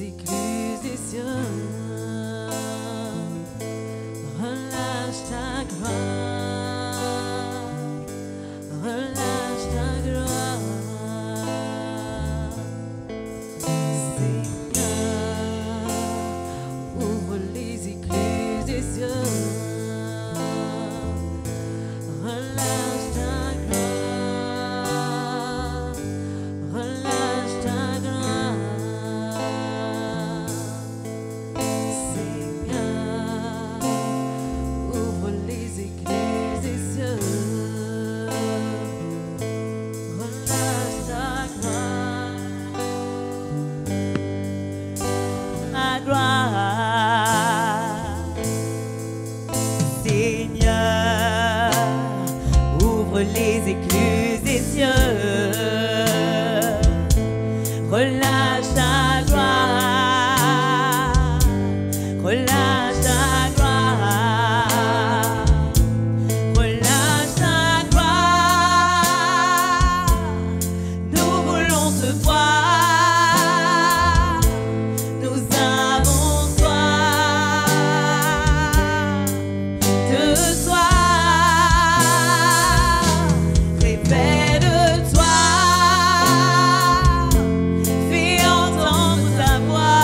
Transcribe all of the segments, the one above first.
écluses des cieux. Relâche ta gloire, relâche ta gloire. Seigneur, ouvre les écluses des cieux. Relâche ta gloire, relâche ta gloire. Seigneur, ouvre les écluses des cieux. Relâche ta gloire, ta gloire. Seigneur, ouvre les écluses des cieux. Relâche ta gloire, relâche ta gloire, relâche ta gloire. Nous voulons te voir, nous avons soif de toi. Révèle-toi, fais entendre ta voix.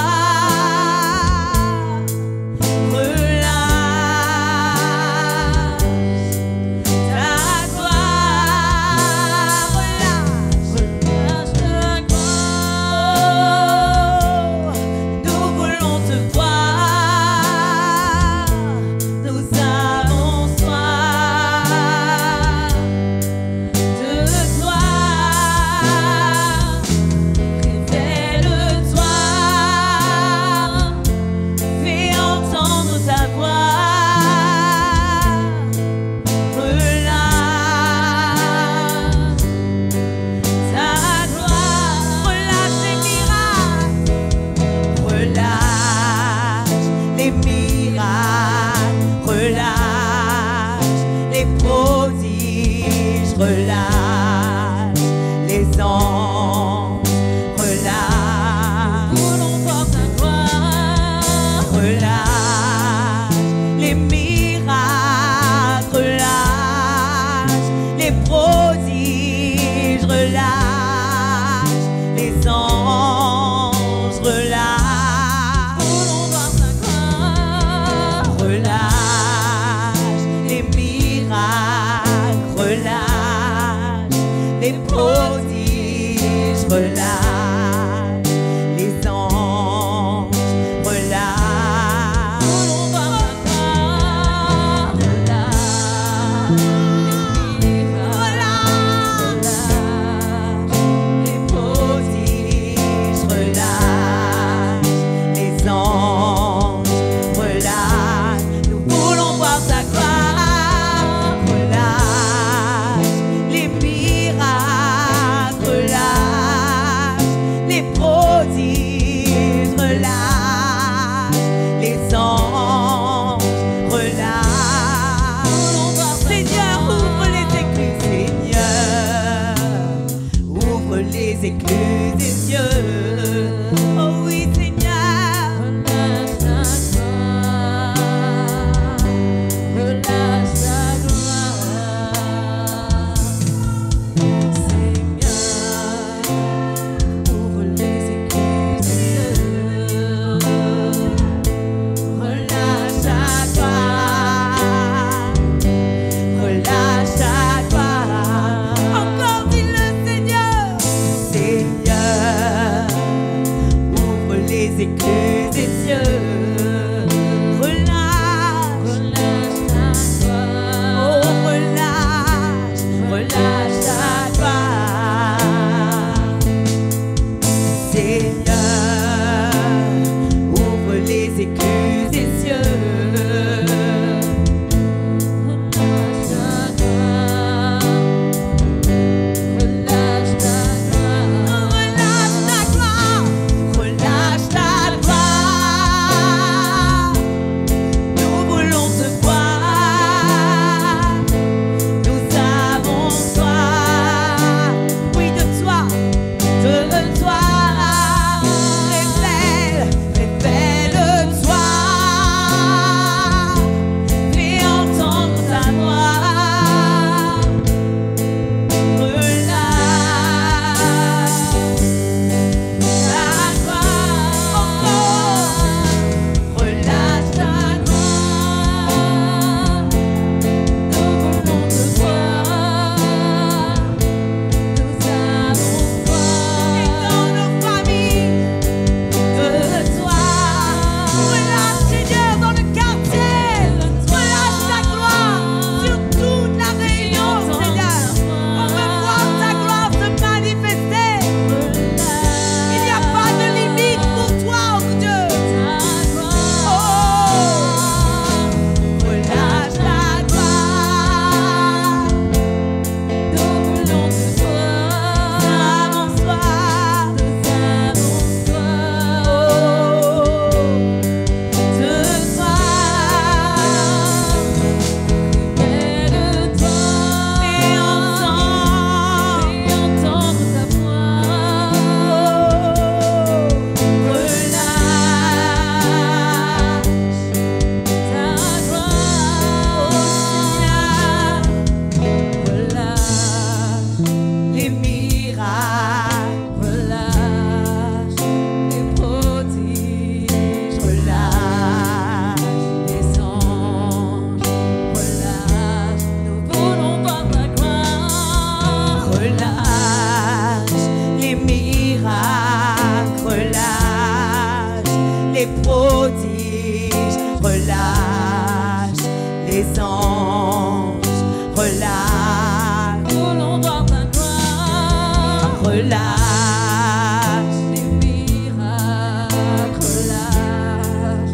relâche les miracles, relâche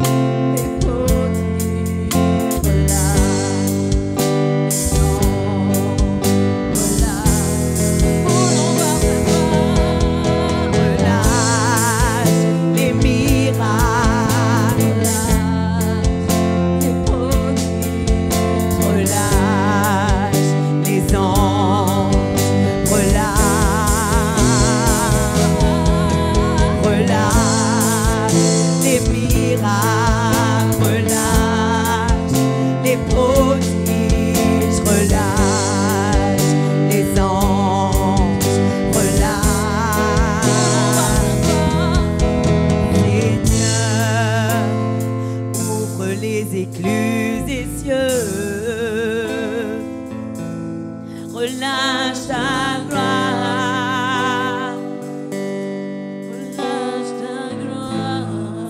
les prodiges, relâche les anges, relâche, voulons voir ta gloire, relâche les miracles, relâche les prodiges, relâche les anges, relâche les miracles, relâche les prodiges, relâche les anges, relâche. Seigneur, ouvre les écluses des cieux, relâche ta gloire.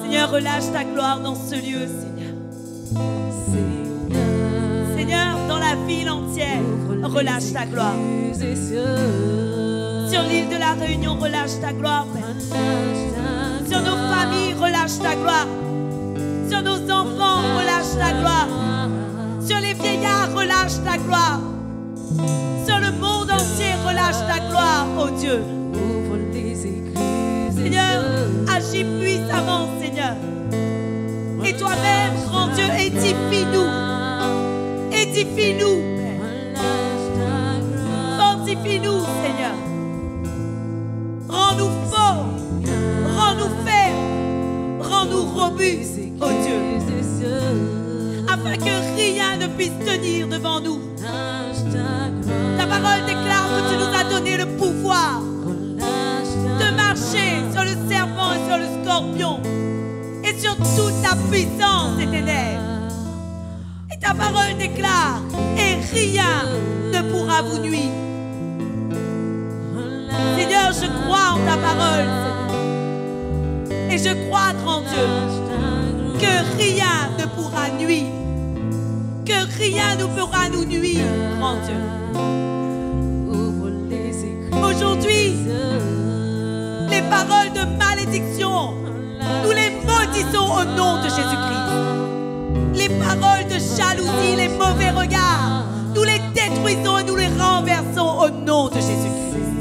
Seigneur, relâche ta gloire dans ce lieu, Seigneur. Seigneur, dans la ville entière, relâche ta gloire. Sur l'île de la Réunion, relâche ta gloire, Père. Sur nos familles, relâche ta gloire. Sur nos enfants, relâche ta gloire. Sur les vieillards, relâche ta gloire. Sur le monde entier, relâche ta gloire, oh Dieu. Seigneur, agis puissamment, Seigneur. Et toi-même, grand Dieu, édifie-nous. Édifie-nous, Père. Fortifie-nous, Seigneur. Rends-nous forts. Rends-nous fermes. Rends-nous robustes, oh Dieu. Afin que rien ne puisse tenir devant nous. Ta parole déclare que tu nous as donné le pouvoir de marcher sur le serpent et sur le scorpion et sur toute la puissance des ténèbres. Et ta parole déclare, et rien ne pourra vous nuire. Seigneur, je crois en ta parole, Seigneur. Et je crois, grand Dieu, que rien ne pourra nuire. Que rien ne pourra nous nuire, grand Dieu. Aujourd'hui, les paroles de malédiction, nous les maudissons au nom de Jésus-Christ. Les paroles de jalousie, les mauvais regards, nous les détruisons et nous les renversons au nom de Jésus-Christ.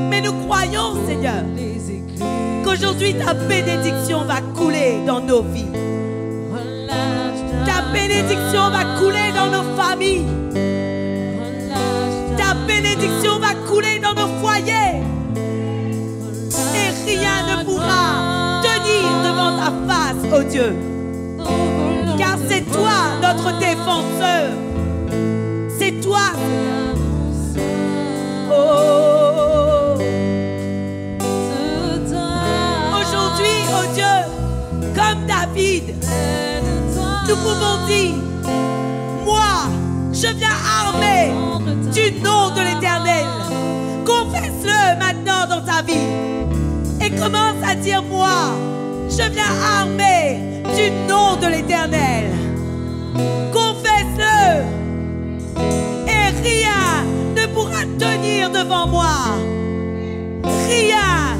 Mais nous croyons, Seigneur, qu'aujourd'hui ta bénédiction va couler dans nos vies. Ta bénédiction va couler dans nos familles. Ta bénédiction va couler dans nos foyers. Et rien ne pourra tenir devant ta face, oh Dieu. Car c'est toi notre défenseur. C'est toi. Oh. Aujourd'hui, oh Dieu, comme David, nous pouvons dire, moi, je viens armé du nom de l'Éternel. Confesse-le maintenant dans ta vie. Et commence à dire, moi, je viens armé du nom de l'Éternel. Confesse-le. Et rien ne pourra tenir devant moi. Rien.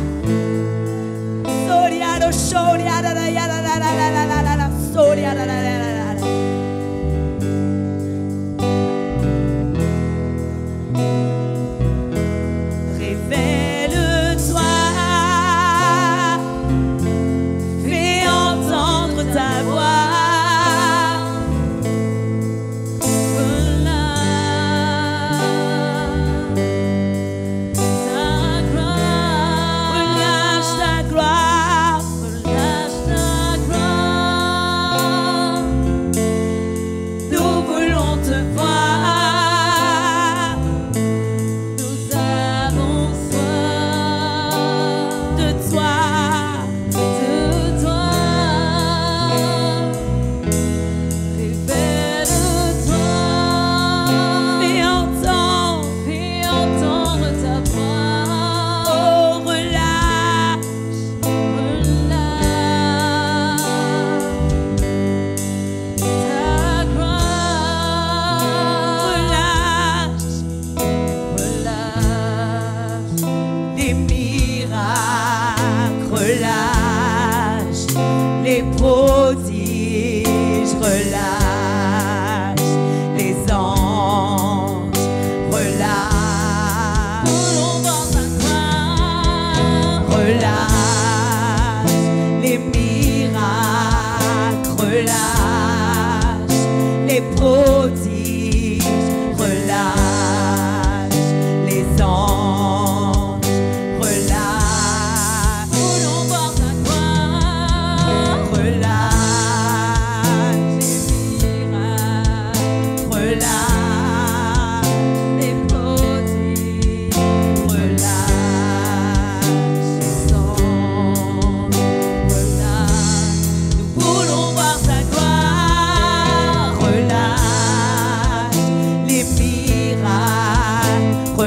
Révèle-toi, fais entendre ta voix.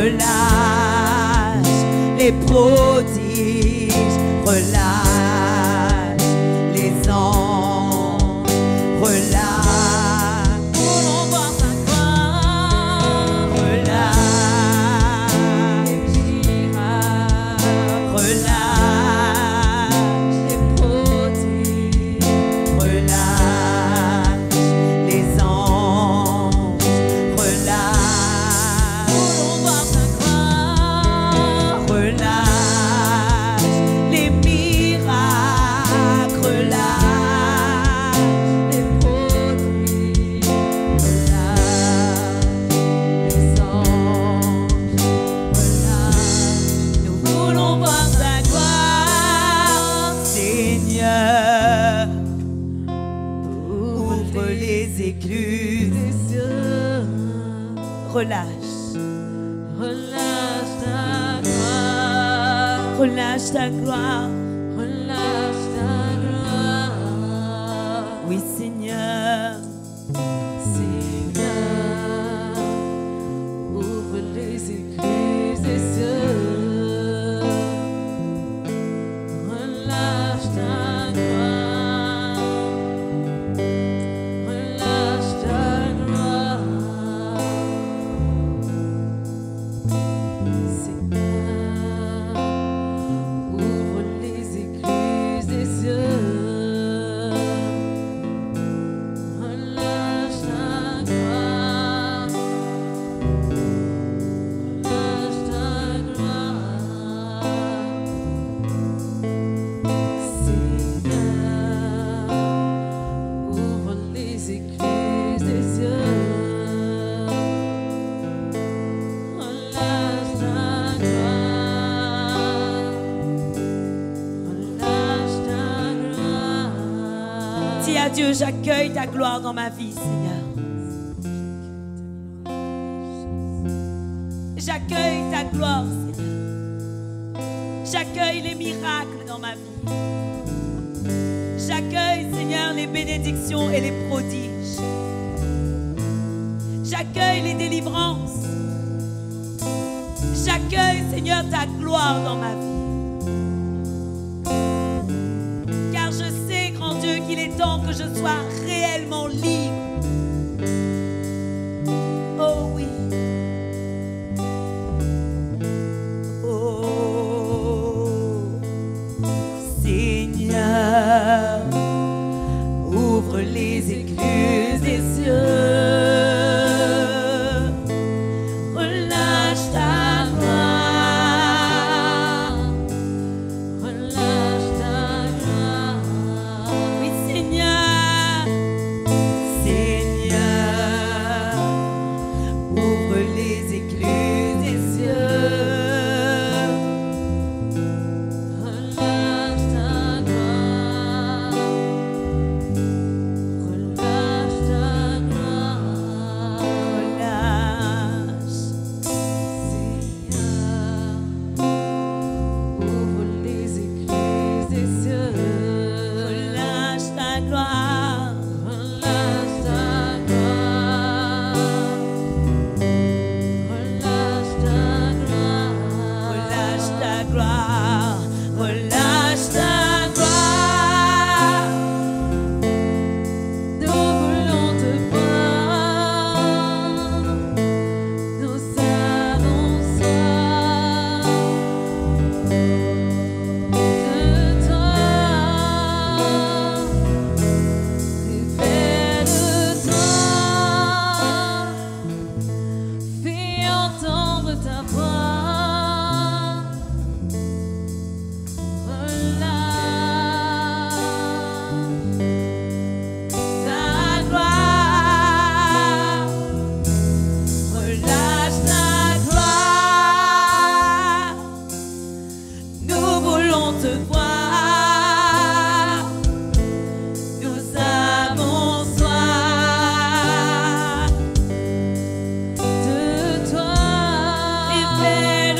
relâche les prodiges, relâche les anges, relâche. Voulons voir ta gloire, relâche les miracles, relâche les prodiges, relâche les anges, relâche. Voulons voir ta gloire, relâche les miracles, relâche les prodiges, relâche les anges, relâche. Nous voulons voir ta gloire, Seigneur. Ouvre les écluses des cieux. Relâche. Relâche ta gloire. Relâche ta gloire. Relâche ta gloire. Oui, Seigneur. Seigneur, ouvre les écluses des cieux. Relâche ta gloire. Relâche ta gloire. Seigneur, ouvre les écluses des cieux. Relâche ta gloire. Relâche ta gloire. Seigneur, ouvre les écluses des cieux. Relâche ta gloire. Relâche ta gloire. Dis à Dieu, j'accueille ta gloire dans ma vie, Seigneur. J'accueille ta gloire, Seigneur. J'accueille les miracles dans ma vie. J'accueille, Seigneur, les bénédictions et les prodiges. J'accueille les délivrances. J'accueille, Seigneur, ta gloire dans ma vie. Car je sais, grand Dieu, qu'il est temps que je sois réellement libre. Oh oui. Oh Seigneur, ouvre les écluses des cieux. Relâche ta gloire. Relâche ta gloire. Oui, Seigneur. Seigneur, ouvre les écluses des cieux. Relâche ta gloire. Relâche ta gloire. Relâche. Seigneur, ouvre les écluses des cieux. Relâche ta gloire. Relâche ta gloire. Relâche ta gloire. Relâche ta gloire. Relâche ta gloire. Nous voulons te voir. Nous avons soif de toi. Révèle-toi. Fais entendre ta voix. Relâche ta gloire. Relâche ta gloire. Nous voulons te voir. Nous avons soif de toi. Révèle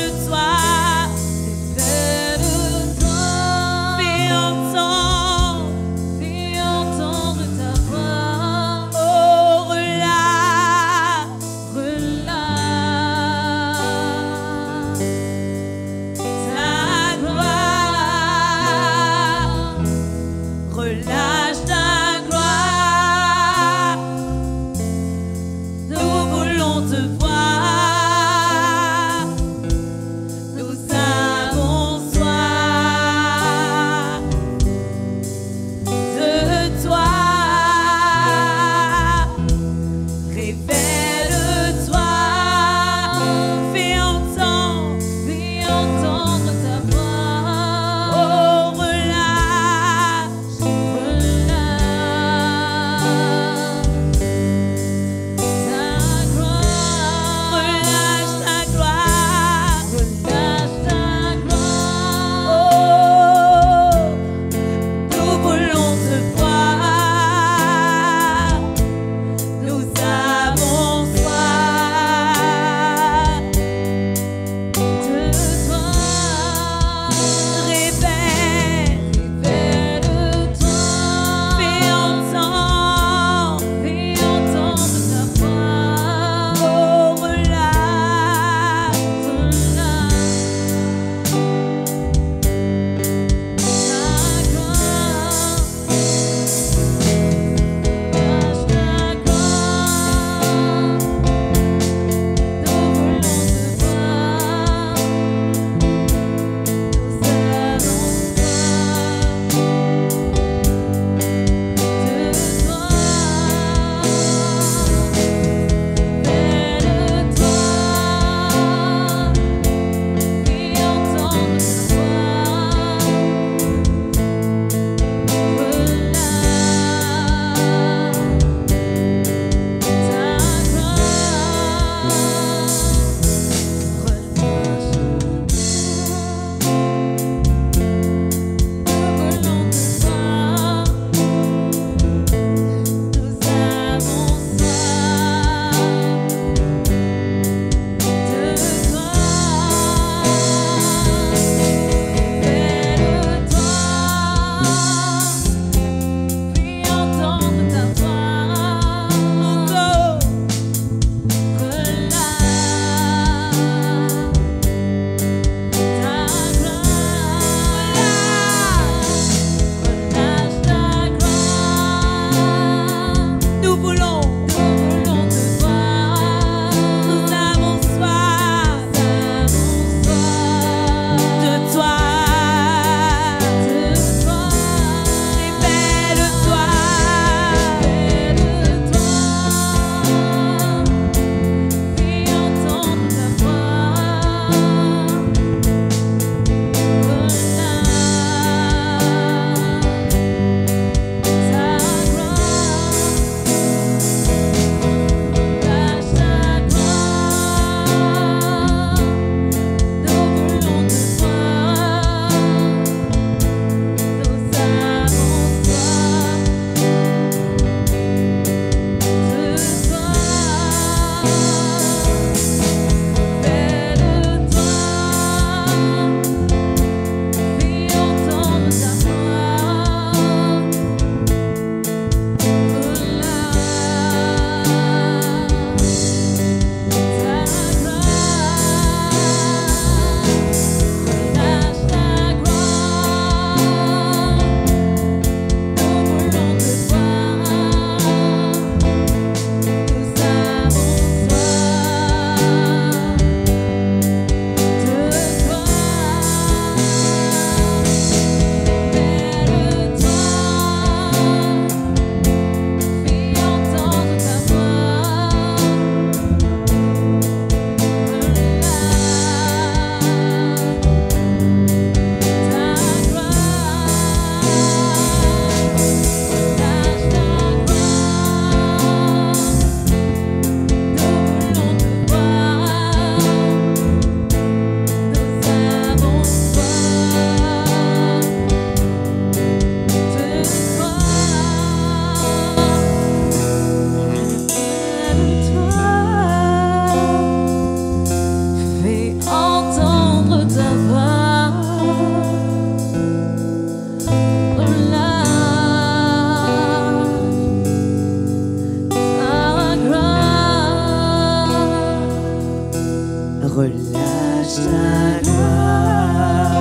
relâche ta gloire.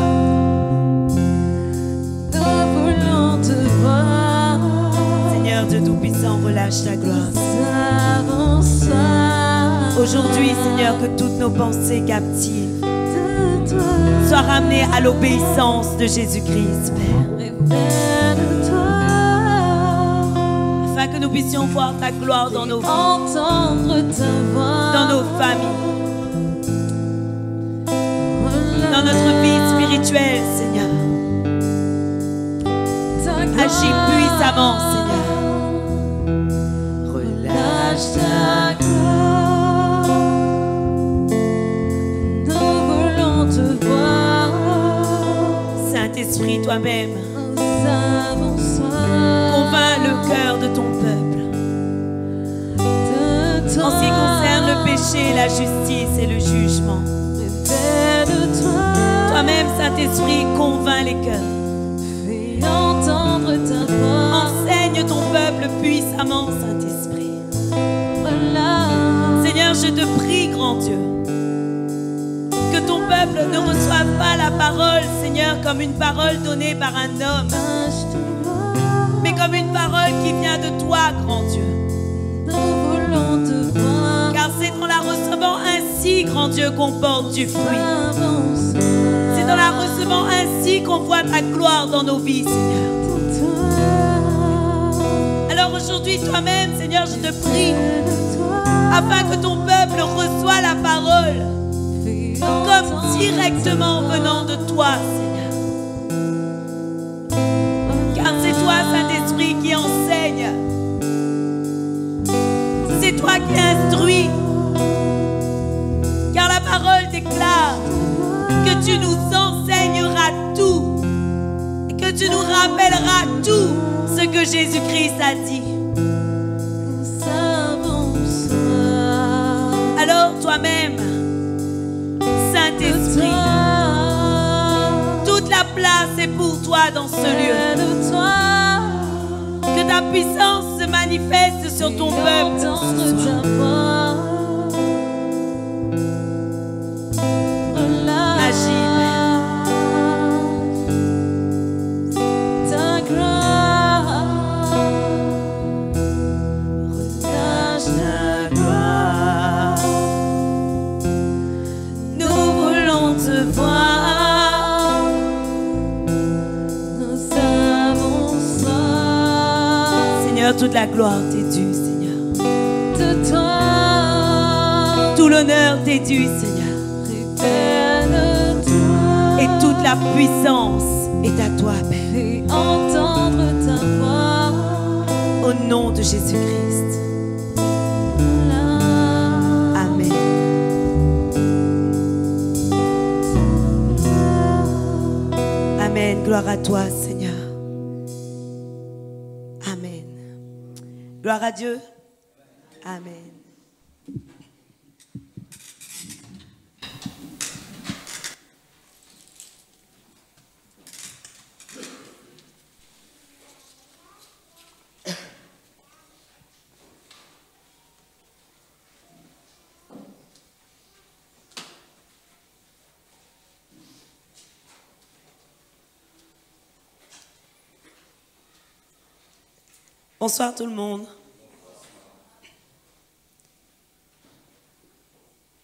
Nous voulons te voir. Seigneur Dieu Tout-Puissant, relâche ta gloire. Aujourd'hui, Seigneur, que toutes nos pensées captives soient ramenées à l'obéissance de Jésus-Christ, Père. Afin que nous puissions voir ta gloire dans nos vies, dans nos familles, dans notre vie spirituelle, Seigneur. Agis puissamment, Seigneur. Relâche ta gloire. Nous voulons te voir. Saint-Esprit, toi-même, convainc le cœur de ton peuple. En ce qui concerne le péché, la justice et le jugement. Toi-même, Saint-Esprit, convainc les cœurs. Fais entendre ta voix. Enseigne ton peuple puissamment, Saint-Esprit. Seigneur, je te prie, grand Dieu, que ton peuple ne reçoive pas la parole, Seigneur, comme une parole donnée par un homme, mais comme une parole qui vient de toi, grand Dieu. Car c'est en la recevant ainsi, grand Dieu, qu'on porte du fruit. C'est en la recevant ainsi qu'on voit ta gloire dans nos vies, Seigneur. Alors aujourd'hui, toi-même, Seigneur, je te prie, afin que ton peuple reçoive la parole comme directement venant de toi, Seigneur. Car c'est toi, Saint-Esprit, qui enseigne. C'est toi qui instruis. Car la parole déclare que tu nous enseigneras tout et que tu nous rappelleras tout ce que Jésus-Christ a dit. Alors toi-même, Saint-Esprit, toute la place est pour toi dans ce lieu. Que ta puissance se manifeste sur ton peuple ce soir. Agis, Père. Ta gloire, relâche ta gloire. Nous voulons te voir. Nous avons soif. Seigneur, toute la gloire t'est due, Seigneur. De toi, tout l'honneur t'est dû, Seigneur. Et toute la puissance est à toi, Père. Fais entendre ta voix. Au nom de Jésus-Christ. Amen. Amen. Gloire à toi, Seigneur. Amen. Gloire à Dieu. Amen. Bonsoir tout le monde.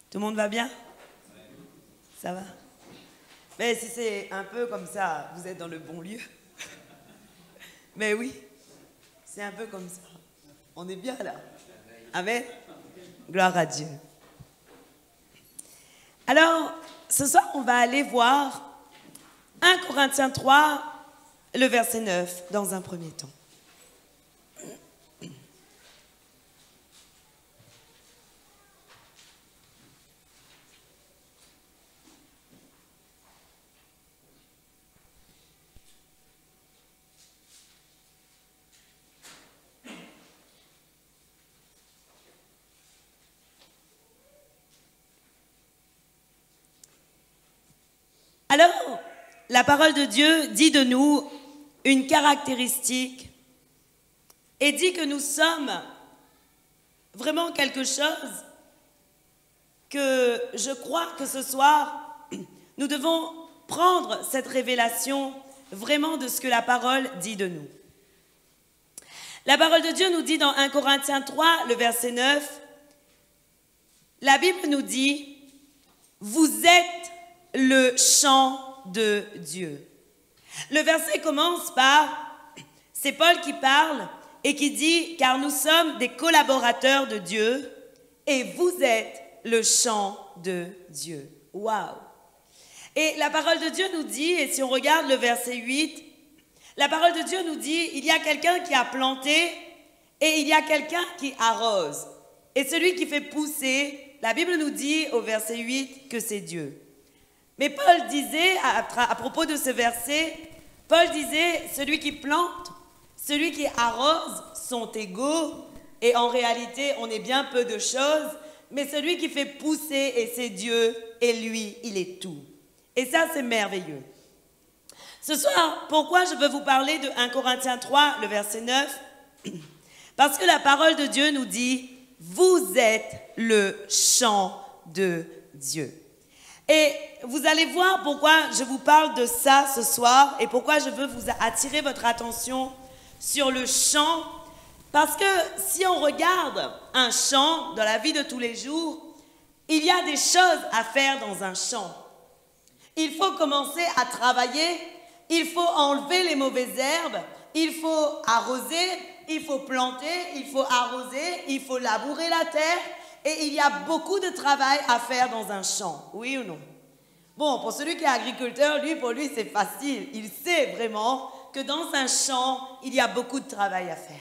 Tout le monde va bien? Ça va? Mais si c'est un peu comme ça, vous êtes dans le bon lieu. Mais oui, c'est un peu comme ça. On est bien là. Amen. Gloire à Dieu. Alors, ce soir, on va aller voir 1 Corinthiens 3, le verset 9, dans un premier temps. Alors, la parole de Dieu dit de nous une caractéristique et dit que nous sommes vraiment quelque chose que je crois que ce soir, nous devons prendre cette révélation vraiment de ce que la parole dit de nous. La parole de Dieu nous dit dans 1 Corinthiens 3, le verset 9, la Bible nous dit « Vous êtes le chant de Dieu ». Le verset commence par, c'est Paul qui parle et qui dit « Car nous sommes des collaborateurs de Dieu et vous êtes le chant de Dieu ». Waouh! Et la parole de Dieu nous dit, et si on regarde le verset 8, la parole de Dieu nous dit, il y a quelqu'un qui a planté et il y a quelqu'un qui arrose. Et celui qui fait pousser, la Bible nous dit au verset 8 que c'est Dieu. Mais Paul disait, à propos de ce verset, Paul disait, celui qui plante, celui qui arrose sont égaux. Et en réalité, on est bien peu de choses. Mais celui qui fait pousser, et c'est Dieu, et lui, il est tout. Et ça, c'est merveilleux. Ce soir, pourquoi je veux vous parler de 1 Corinthiens 3, le verset 9? Parce que la parole de Dieu nous dit, vous êtes le chant de Dieu. Et vous allez voir pourquoi je vous parle de ça ce soir et pourquoi je veux vous attirer votre attention sur le chant. Parce que si on regarde un chant dans la vie de tous les jours, il y a des choses à faire dans un champ. Il faut commencer à travailler, il faut enlever les mauvaises herbes, il faut arroser, il faut planter, il faut arroser, il faut labourer la terre et il y a beaucoup de travail à faire dans un champ, oui ou non? Bon, pour celui qui est agriculteur, pour lui c'est facile, il sait vraiment que dans un champ, il y a beaucoup de travail à faire.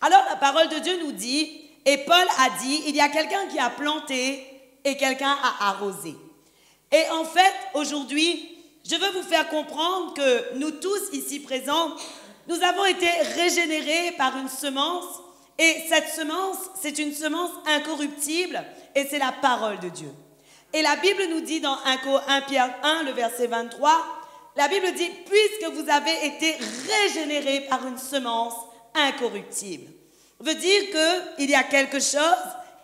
Alors la parole de Dieu nous dit, et Paul a dit, il y a quelqu'un qui a planté et quelqu'un a arrosé. Et en fait, aujourd'hui, je veux vous faire comprendre que nous tous ici présents, nous avons été régénérés par une semence. Et cette semence, c'est une semence incorruptible et c'est la parole de Dieu. Et la Bible nous dit dans 1 Pierre 1, le verset 23, la Bible dit « Puisque vous avez été régénérés par une semence incorruptible ». Veut dire qu'il y a quelque chose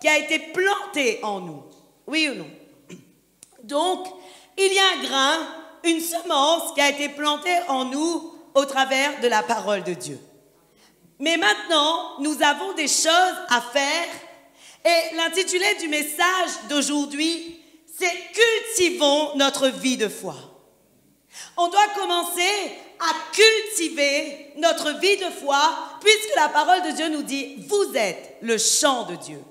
qui a été planté en nous. Oui ou non? Donc, il y a un grain, une semence qui a été plantée en nous au travers de la parole de Dieu. Mais maintenant, nous avons des choses à faire et l'intitulé du message d'aujourd'hui, c'est « Cultivons notre vie de foi ». On doit commencer à cultiver notre vie de foi puisque la parole de Dieu nous dit « Vous êtes le chant de Dieu ».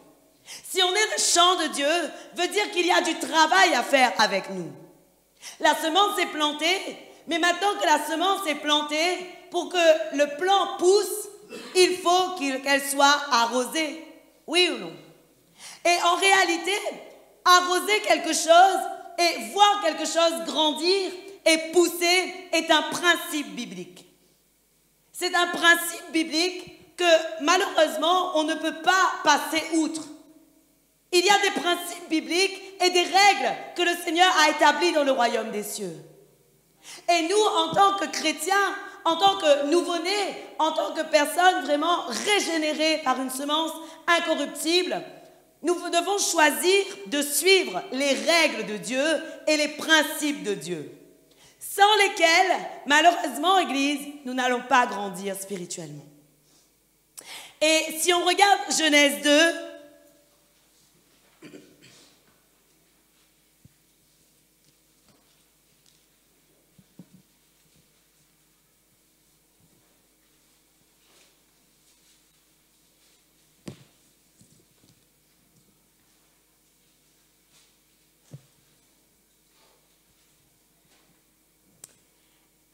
Si on est le chant de Dieu, veut dire qu'il y a du travail à faire avec nous. La semence est plantée, mais maintenant que la semence est plantée, pour que le plant pousse, il faut qu'elle soit arrosée. Oui ou non? Et en réalité, arroser quelque chose et voir quelque chose grandir et pousser est un principe biblique. C'est un principe biblique que malheureusement, on ne peut pas passer outre. Il y a des principes bibliques et des règles que le Seigneur a établies dans le royaume des cieux. Et nous, en tant que chrétiens, en tant que nouveau-nés, en tant que personnes vraiment régénérées par une semence incorruptible, nous devons choisir de suivre les règles de Dieu et les principes de Dieu, sans lesquels, malheureusement, Église, nous n'allons pas grandir spirituellement. Et si on regarde Genèse 2,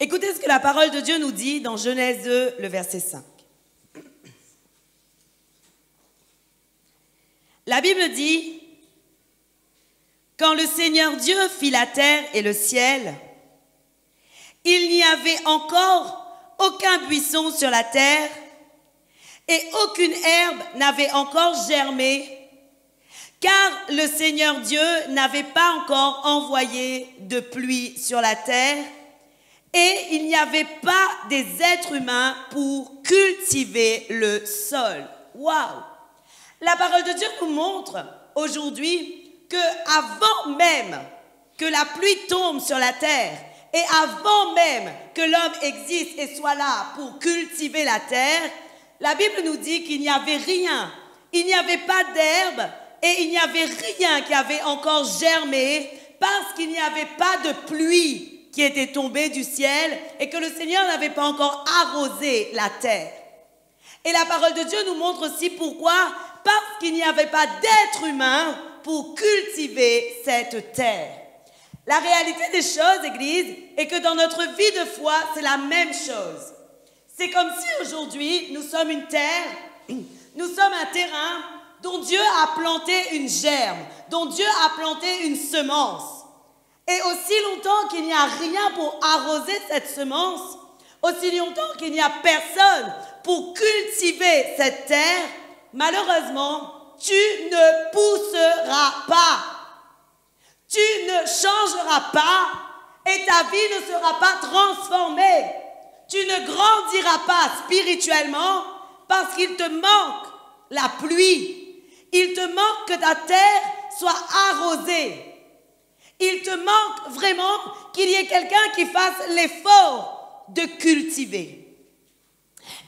écoutez ce que la parole de Dieu nous dit dans Genèse 2, le verset 5. La Bible dit, « Quand le Seigneur Dieu fit la terre et le ciel, il n'y avait encore aucun buisson sur la terre et aucune herbe n'avait encore germé, car le Seigneur Dieu n'avait pas encore envoyé de pluie sur la terre, et il n'y avait pas des êtres humains pour cultiver le sol. » Waouh! La parole de Dieu nous montre aujourd'hui que avant même que la pluie tombe sur la terre et avant même que l'homme existe et soit là pour cultiver la terre, la Bible nous dit qu'il n'y avait rien, il n'y avait pas d'herbe et il n'y avait rien qui avait encore germé parce qu'il n'y avait pas de pluie qui était tombée du ciel et que le Seigneur n'avait pas encore arrosé la terre. Et la parole de Dieu nous montre aussi pourquoi, parce qu'il n'y avait pas d'être humain pour cultiver cette terre. La réalité des choses, Église, est que dans notre vie de foi, c'est la même chose. C'est comme si aujourd'hui, nous sommes une terre, nous sommes un terrain dont Dieu a planté une germe, dont Dieu a planté une semence. Et aussi longtemps qu'il n'y a rien pour arroser cette semence, aussi longtemps qu'il n'y a personne pour cultiver cette terre, malheureusement, tu ne pousseras pas. Tu ne changeras pas et ta vie ne sera pas transformée. Tu ne grandiras pas spirituellement parce qu'il te manque la pluie. Il te manque que ta terre soit arrosée. Il te manque vraiment qu'il y ait quelqu'un qui fasse l'effort de cultiver.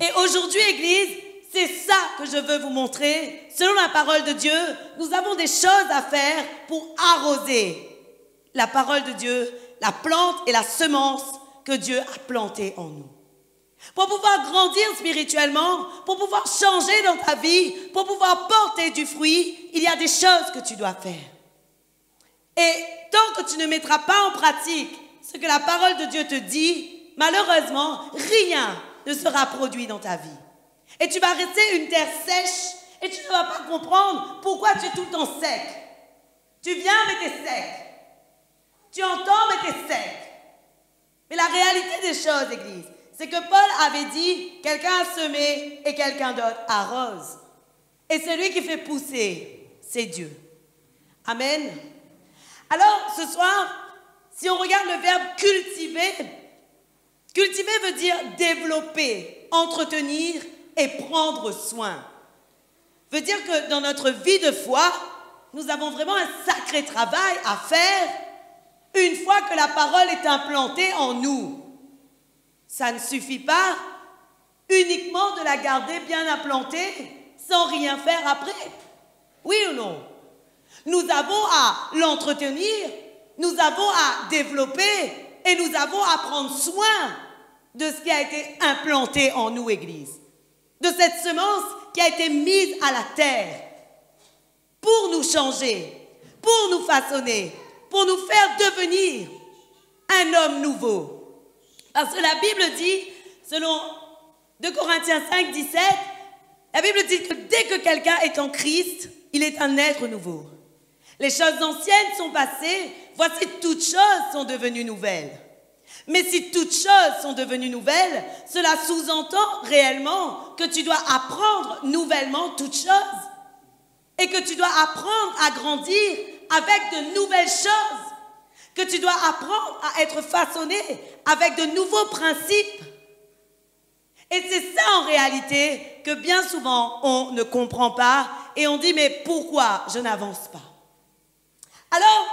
Et aujourd'hui, Église, c'est ça que je veux vous montrer. Selon la parole de Dieu, nous avons des choses à faire pour arroser la parole de Dieu, la plante et la semence que Dieu a plantée en nous. Pour pouvoir grandir spirituellement, pour pouvoir changer dans ta vie, pour pouvoir porter du fruit, il y a des choses que tu dois faire. Et tant que tu ne mettras pas en pratique ce que la parole de Dieu te dit, malheureusement, rien ne sera produit dans ta vie. Et tu vas rester une terre sèche et tu ne vas pas comprendre pourquoi tu es tout le temps sec. Tu viens mais tu es sec. Tu entends mais tu es sec. Mais la réalité des choses, Église, c'est que Paul avait dit, quelqu'un a semé et quelqu'un d'autre arrose. Et celui qui fait pousser, c'est Dieu. Amen. Alors, ce soir, si on regarde le verbe cultiver, cultiver veut dire développer, entretenir et prendre soin. Veut dire que dans notre vie de foi, nous avons vraiment un sacré travail à faire une fois que la parole est implantée en nous. Ça ne suffit pas uniquement de la garder bien implantée sans rien faire après. Oui ou non? Nous avons à l'entretenir, nous avons à développer et nous avons à prendre soin de ce qui a été implanté en nous, Église. De cette semence qui a été mise à la terre pour nous changer, pour nous façonner, pour nous faire devenir un homme nouveau. Parce que la Bible dit, selon 2 Corinthiens 5, 17, la Bible dit que dès que quelqu'un est en Christ, il est un être nouveau. Les choses anciennes sont passées, voici toutes choses sont devenues nouvelles. Mais si toutes choses sont devenues nouvelles, cela sous-entend réellement que tu dois apprendre nouvellement toutes choses et que tu dois apprendre à grandir avec de nouvelles choses, que tu dois apprendre à être façonné avec de nouveaux principes. Et c'est ça en réalité que bien souvent on ne comprend pas et on dit mais pourquoi je n'avance pas? Alors,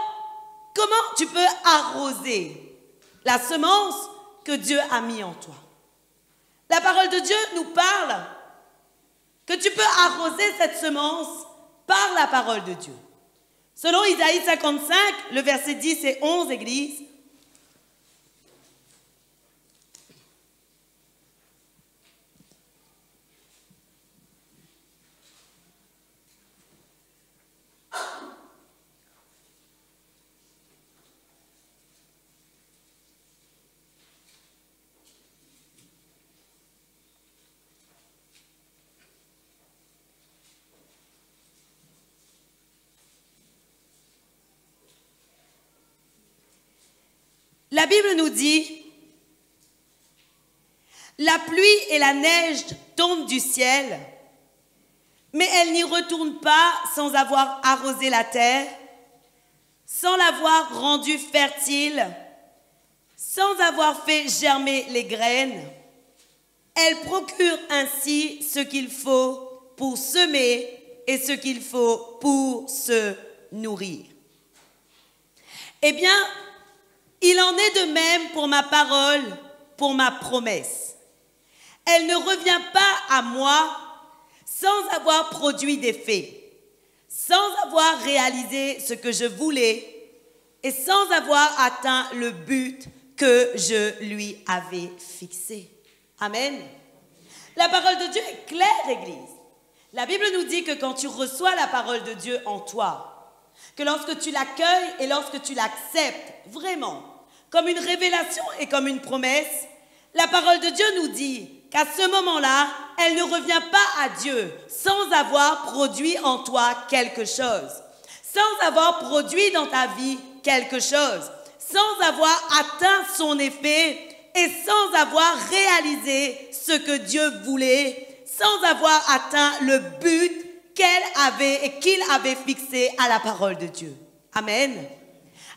comment tu peux arroser la semence que Dieu a mis en toi? La parole de Dieu nous parle que tu peux arroser cette semence par la parole de Dieu. Selon Isaïe 55, le verset 10 et 11, Église, la Bible nous dit, la pluie et la neige tombent du ciel, mais elles n'y retournent pas sans avoir arrosé la terre, sans l'avoir rendue fertile, sans avoir fait germer les graines. Elles procurent ainsi ce qu'il faut pour semer et ce qu'il faut pour se nourrir. Eh bien, il en est de même pour ma parole, pour ma promesse. Elle ne revient pas à moi sans avoir produit d'effet, sans avoir réalisé ce que je voulais et sans avoir atteint le but que je lui avais fixé. Amen. La parole de Dieu est claire, Église. La Bible nous dit que quand tu reçois la parole de Dieu en toi, que lorsque tu l'accueilles et lorsque tu l'acceptes vraiment, comme une révélation et comme une promesse, la parole de Dieu nous dit qu'à ce moment-là, elle ne revient pas à Dieu sans avoir produit en toi quelque chose, sans avoir produit dans ta vie quelque chose, sans avoir atteint son effet et sans avoir réalisé ce que Dieu voulait, sans avoir atteint le but qu'elle avait et qu'il avait fixé à la parole de Dieu. Amen.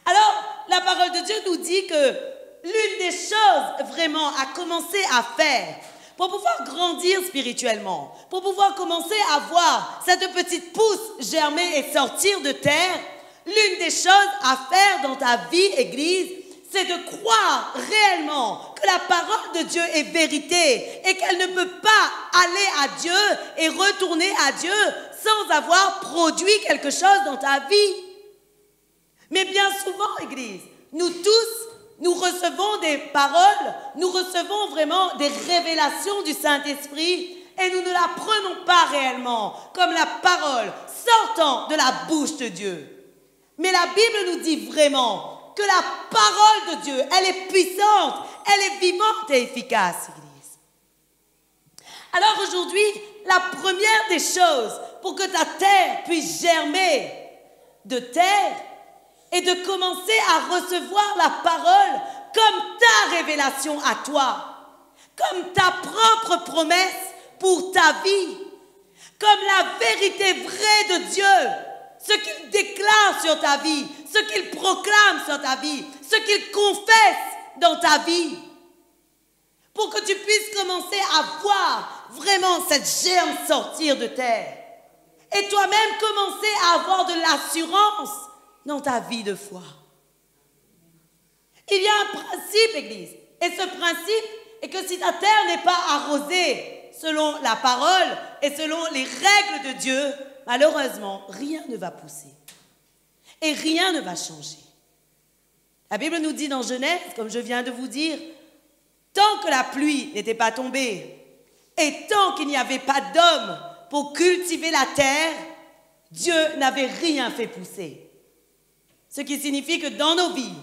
Alors, la parole de Dieu nous dit que l'une des choses vraiment à commencer à faire pour pouvoir grandir spirituellement, pour pouvoir commencer à voir cette petite pousse germer et sortir de terre, l'une des choses à faire dans ta vie, Église, c'est de croire réellement que la parole de Dieu est vérité et qu'elle ne peut pas aller à Dieu et retourner à Dieu sans avoir produit quelque chose dans ta vie. Mais bien souvent, Église, nous tous, nous recevons des paroles, nous recevons vraiment des révélations du Saint-Esprit et nous ne la prenons pas réellement comme la parole sortant de la bouche de Dieu. Mais la Bible nous dit vraiment que la parole de Dieu, elle est puissante, elle est vivante et efficace, Église. Alors aujourd'hui, la première des choses pour que ta terre puisse germer de terre est de commencer à recevoir la parole comme ta révélation à toi, comme ta propre promesse pour ta vie, comme la vérité vraie de Dieu, ce qu'il déclare sur ta vie, ce qu'il proclame sur ta vie, ce qu'il confesse dans ta vie, pour que tu puisses commencer à voir vraiment cette germe sortir de terre et toi-même commencer à avoir de l'assurance dans ta vie de foi. Il y a un principe, Église, et ce principe est que si ta terre n'est pas arrosée selon la parole et selon les règles de Dieu, malheureusement, rien ne va pousser et rien ne va changer. La Bible nous dit dans Genèse, comme je viens de vous dire, tant que la pluie n'était pas tombée et tant qu'il n'y avait pas d'homme pour cultiver la terre, Dieu n'avait rien fait pousser. Ce qui signifie que dans nos vies,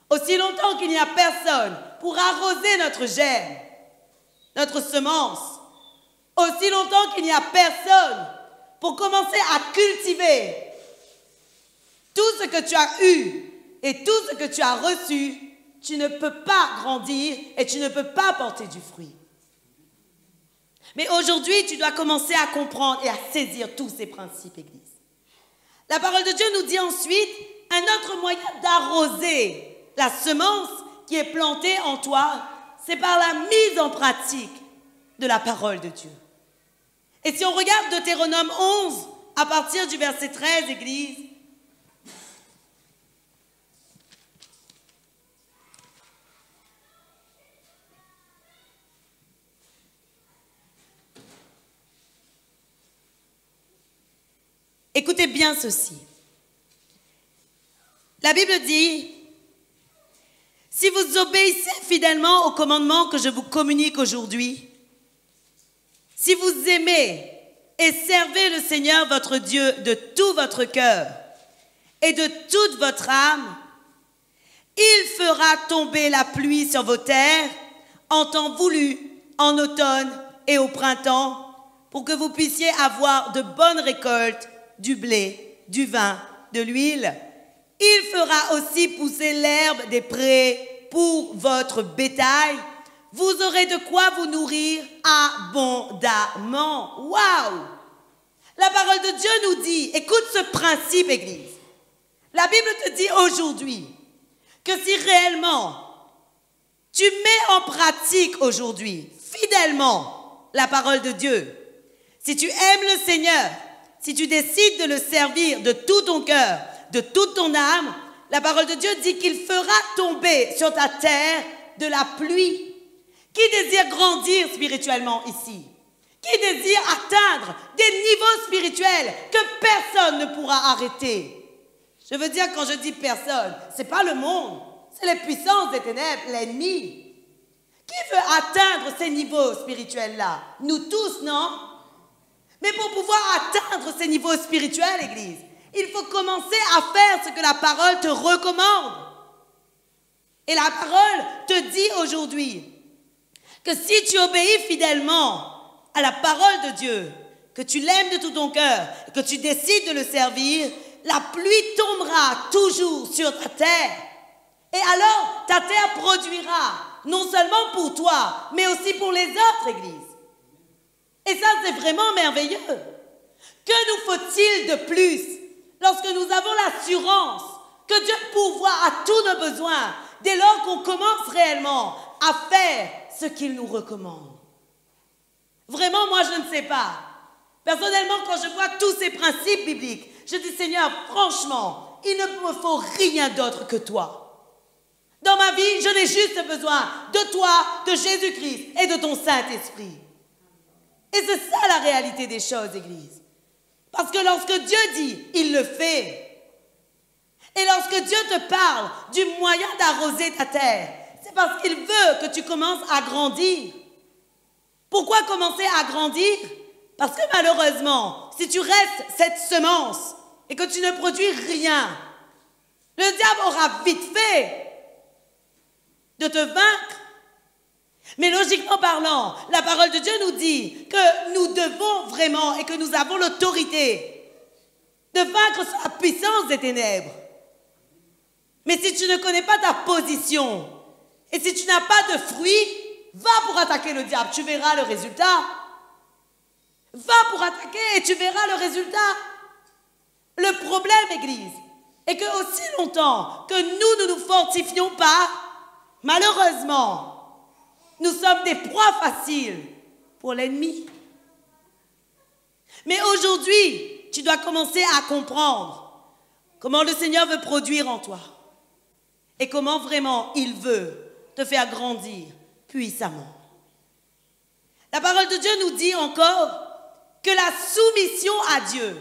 aussi longtemps qu'il n'y a personne pour arroser notre germe, notre semence, aussi longtemps qu'il n'y a personne pour commencer à cultiver tout ce que tu as eu et tout ce que tu as reçu, tu ne peux pas grandir et tu ne peux pas porter du fruit. Mais aujourd'hui, tu dois commencer à comprendre et à saisir tous ces principes, Église. La parole de Dieu nous dit ensuite un autre moyen d'arroser la semence qui est plantée en toi, c'est par la mise en pratique de la parole de Dieu. Et si on regarde Deutéronome 11, à partir du verset 13, Église, écoutez bien ceci. La Bible dit, si vous obéissez fidèlement aux commandements que je vous communique aujourd'hui, si vous aimez et servez le Seigneur votre Dieu de tout votre cœur et de toute votre âme, il fera tomber la pluie sur vos terres en temps voulu, en automne et au printemps, pour que vous puissiez avoir de bonnes récoltes, du blé, du vin, de l'huile. Il fera aussi pousser l'herbe des prés pour votre bétail. Vous aurez de quoi vous nourrir abondamment. Waouh! La parole de Dieu nous dit, écoute ce principe, Église. La Bible te dit aujourd'hui que si réellement tu mets en pratique aujourd'hui, fidèlement, la parole de Dieu, si tu aimes le Seigneur, si tu décides de le servir de tout ton cœur, de toute ton âme, la parole de Dieu dit qu'il fera tomber sur ta terre de la pluie. Qui désire grandir spirituellement ici? Qui désire atteindre des niveaux spirituels que personne ne pourra arrêter? Je veux dire, quand je dis personne, ce n'est pas le monde, c'est les puissances des ténèbres, l'ennemi. Qui veut atteindre ces niveaux spirituels-là? Nous tous, non? Mais pour pouvoir atteindre ces niveaux spirituels, Église, il faut commencer à faire ce que la parole te recommande. Et la parole te dit aujourd'hui que si tu obéis fidèlement à la parole de Dieu, que tu l'aimes de tout ton cœur, que tu décides de le servir, la pluie tombera toujours sur ta terre. Et alors, ta terre produira, non seulement pour toi, mais aussi pour les autres églises. Et ça, c'est vraiment merveilleux. Que nous faut-il de plus lorsque nous avons l'assurance que Dieu pourvoit à tous nos besoins dès lors qu'on commence réellement à faire ce qu'il nous recommande? Vraiment, moi, je ne sais pas. Personnellement, quand je vois tous ces principes bibliques, je dis, Seigneur, franchement, il ne me faut rien d'autre que toi. Dans ma vie, je n'ai juste besoin de toi, de Jésus-Christ et de ton Saint-Esprit. Et c'est ça la réalité des choses, Église. Parce que lorsque Dieu dit, il le fait. Et lorsque Dieu te parle du moyen d'arroser ta terre, c'est parce qu'il veut que tu commences à grandir. Pourquoi commencer à grandir? Parce que malheureusement, si tu restes cette semence et que tu ne produis rien, le diable aura vite fait de te vaincre. Mais logiquement parlant, la parole de Dieu nous dit que nous devons vraiment et que nous avons l'autorité de vaincre la puissance des ténèbres. Mais si tu ne connais pas ta position et si tu n'as pas de fruits, va pour attaquer le diable, tu verras le résultat. Va pour attaquer et tu verras le résultat. Le problème, Église, est que aussi longtemps que nous ne nous fortifions pas, malheureusement, nous sommes des proies faciles pour l'ennemi. Mais aujourd'hui, tu dois commencer à comprendre comment le Seigneur veut produire en toi et comment vraiment il veut te faire grandir puissamment. La parole de Dieu nous dit encore que la soumission à Dieu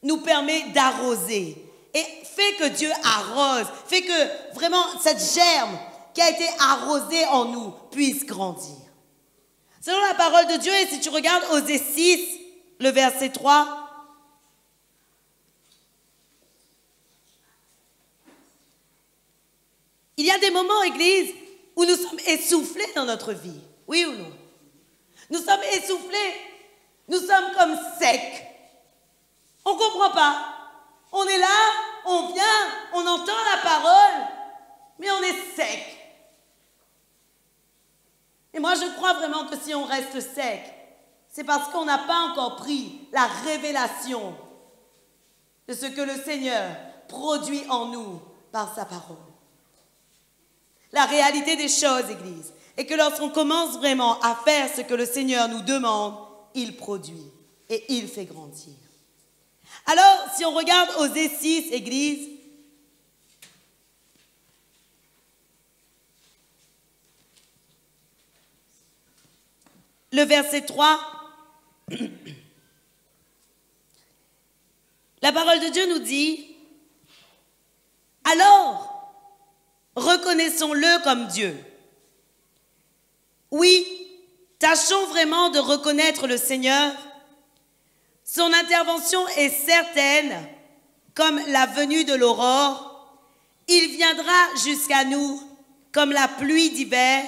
nous permet d'arroser et fait que Dieu arrose, fait que vraiment cette germe qui a été arrosée en nous puisse grandir. Selon la parole de Dieu, et si tu regardes Osée 6, le verset 3, il y a des moments, Église, où nous sommes essoufflés dans notre vie. Oui ou non? Nous sommes essoufflés. Nous sommes comme secs. On ne comprend pas. On est là, on vient, on entend la parole, mais on est sec. Et moi, je crois vraiment que si on reste sec, c'est parce qu'on n'a pas encore pris la révélation de ce que le Seigneur produit en nous par sa parole. La réalité des choses, Église, est que lorsqu'on commence vraiment à faire ce que le Seigneur nous demande, il produit et il fait grandir. Alors, si on regarde Osée 6, Église, le verset 3, la parole de Dieu nous dit, « Alors, reconnaissons-le comme Dieu. Oui, tâchons vraiment de reconnaître le Seigneur. Son intervention est certaine, comme la venue de l'aurore. Il viendra jusqu'à nous comme la pluie d'hiver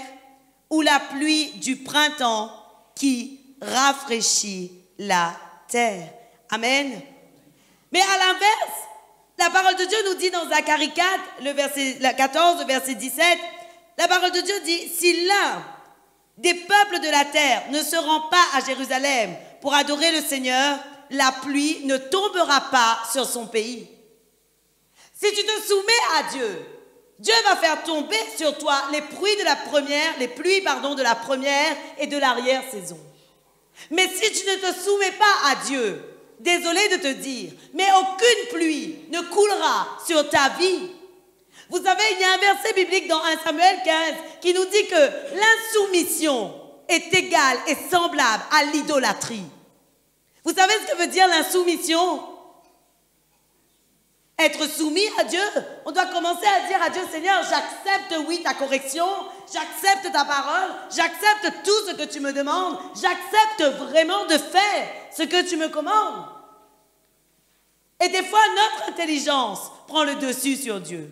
ou la pluie du printemps qui rafraîchit la terre. » Amen. Mais à l'inverse, la parole de Dieu nous dit dans Zacharie 4, le verset 14, le verset 17, la parole de Dieu dit, « Si l'un des peuples de la terre ne se rend pas à Jérusalem pour adorer le Seigneur, la pluie ne tombera pas sur son pays. » Si tu te soumets à Dieu, Dieu va faire tomber sur toi les pluies de la première et de l'arrière-saison. Mais si tu ne te soumets pas à Dieu, désolé de te dire, mais aucune pluie ne coulera sur ta vie. Vous savez, il y a un verset biblique dans 1 Samuel 15 qui nous dit que l'insoumission est égale et semblable à l'idolâtrie. Vous savez ce que veut dire l'insoumission? Être soumis à Dieu. On doit commencer à dire à Dieu, Seigneur, j'accepte, oui, ta correction, j'accepte ta parole, j'accepte tout ce que tu me demandes, j'accepte vraiment de faire ce que tu me commandes. Et des fois, notre intelligence prend le dessus sur Dieu.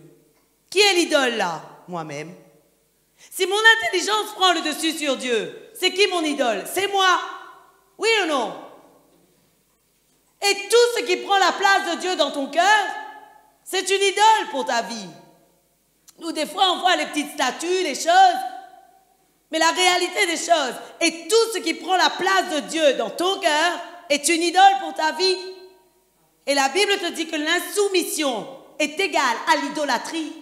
Qui est l'idole là? Moi-même. Si mon intelligence prend le dessus sur Dieu, c'est qui mon idole? C'est moi. Oui ou non? Et tout ce qui prend la place de Dieu dans ton cœur, c'est une idole pour ta vie. Nous, des fois, on voit les petites statues, les choses, mais la réalité des choses, et tout ce qui prend la place de Dieu dans ton cœur, est une idole pour ta vie. Et la Bible te dit que l'insoumission est égale à l'idolâtrie.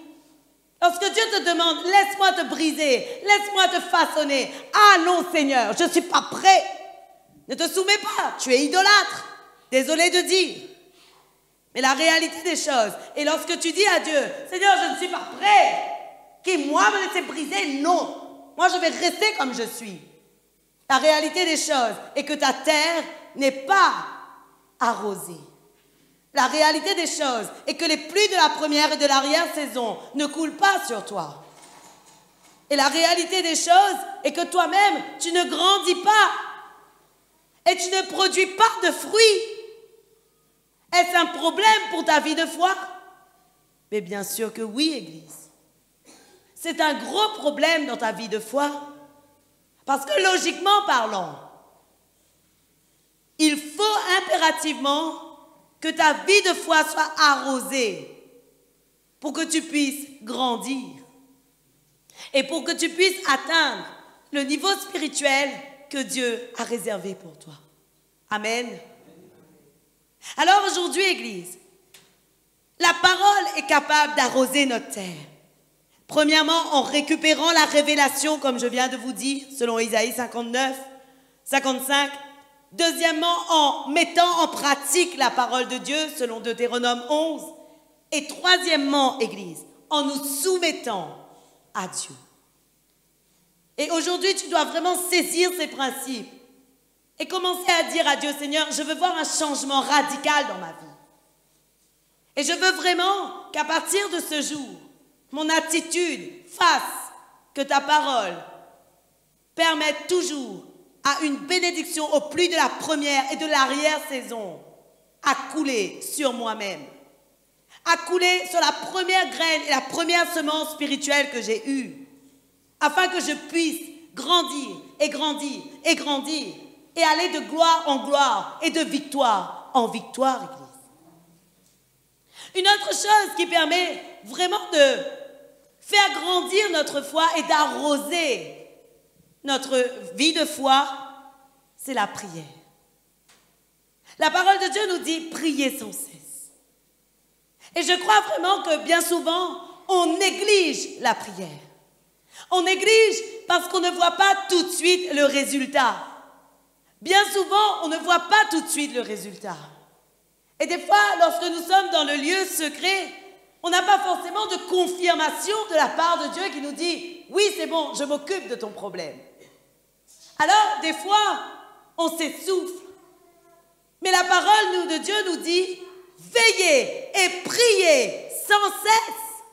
Lorsque Dieu te demande, laisse-moi te briser, laisse-moi te façonner. Ah non Seigneur, je ne suis pas prêt. Ne te soumets pas, tu es idolâtre. Désolé de dire. Mais la réalité des choses, et lorsque tu dis à Dieu, Seigneur, je ne suis pas prêt, qu'il moi me laisser briser, non. Moi je vais rester comme je suis. La réalité des choses est que ta terre n'est pas arrosée. La réalité des choses est que les pluies de la première et de l'arrière-saison ne coulent pas sur toi. Et la réalité des choses est que toi-même, tu ne grandis pas et tu ne produis pas de fruits. Est-ce un problème pour ta vie de foi? Mais bien sûr que oui, Église. C'est un gros problème dans ta vie de foi. Parce que logiquement parlant, il faut impérativement que ta vie de foi soit arrosée pour que tu puisses grandir et pour que tu puisses atteindre le niveau spirituel que Dieu a réservé pour toi. Amen. Alors aujourd'hui, Église, la parole est capable d'arroser notre terre. Premièrement, en récupérant la révélation, comme je viens de vous dire, selon Isaïe 59, 55. Deuxièmement, en mettant en pratique la parole de Dieu, selon Deutéronome 11. Et troisièmement, Église, en nous soumettant à Dieu. Et aujourd'hui, tu dois vraiment saisir ces principes et commencer à dire à Dieu, Seigneur, je veux voir un changement radical dans ma vie. Et je veux vraiment qu'à partir de ce jour, mon attitude fasse que ta parole permette toujours à une bénédiction au plus de la première et de l'arrière-saison à couler sur moi-même, à couler sur la première graine et la première semence spirituelle que j'ai eue, afin que je puisse grandir et grandir et grandir et aller de gloire en gloire et de victoire en victoire, Église. Une autre chose qui permet vraiment de faire grandir notre foi et d'arroser notre vie de foi, c'est la prière. La parole de Dieu nous dit « priez sans cesse ». Et je crois vraiment que bien souvent, on néglige la prière. On néglige parce qu'on ne voit pas tout de suite le résultat. Bien souvent, on ne voit pas tout de suite le résultat. Et des fois, lorsque nous sommes dans le lieu secret, on n'a pas forcément de confirmation de la part de Dieu qui nous dit « oui, c'est bon, je m'occupe de ton problème ». Alors, des fois, on s'essouffle. Mais la parole de Dieu nous dit « veillez et priez sans cesse ».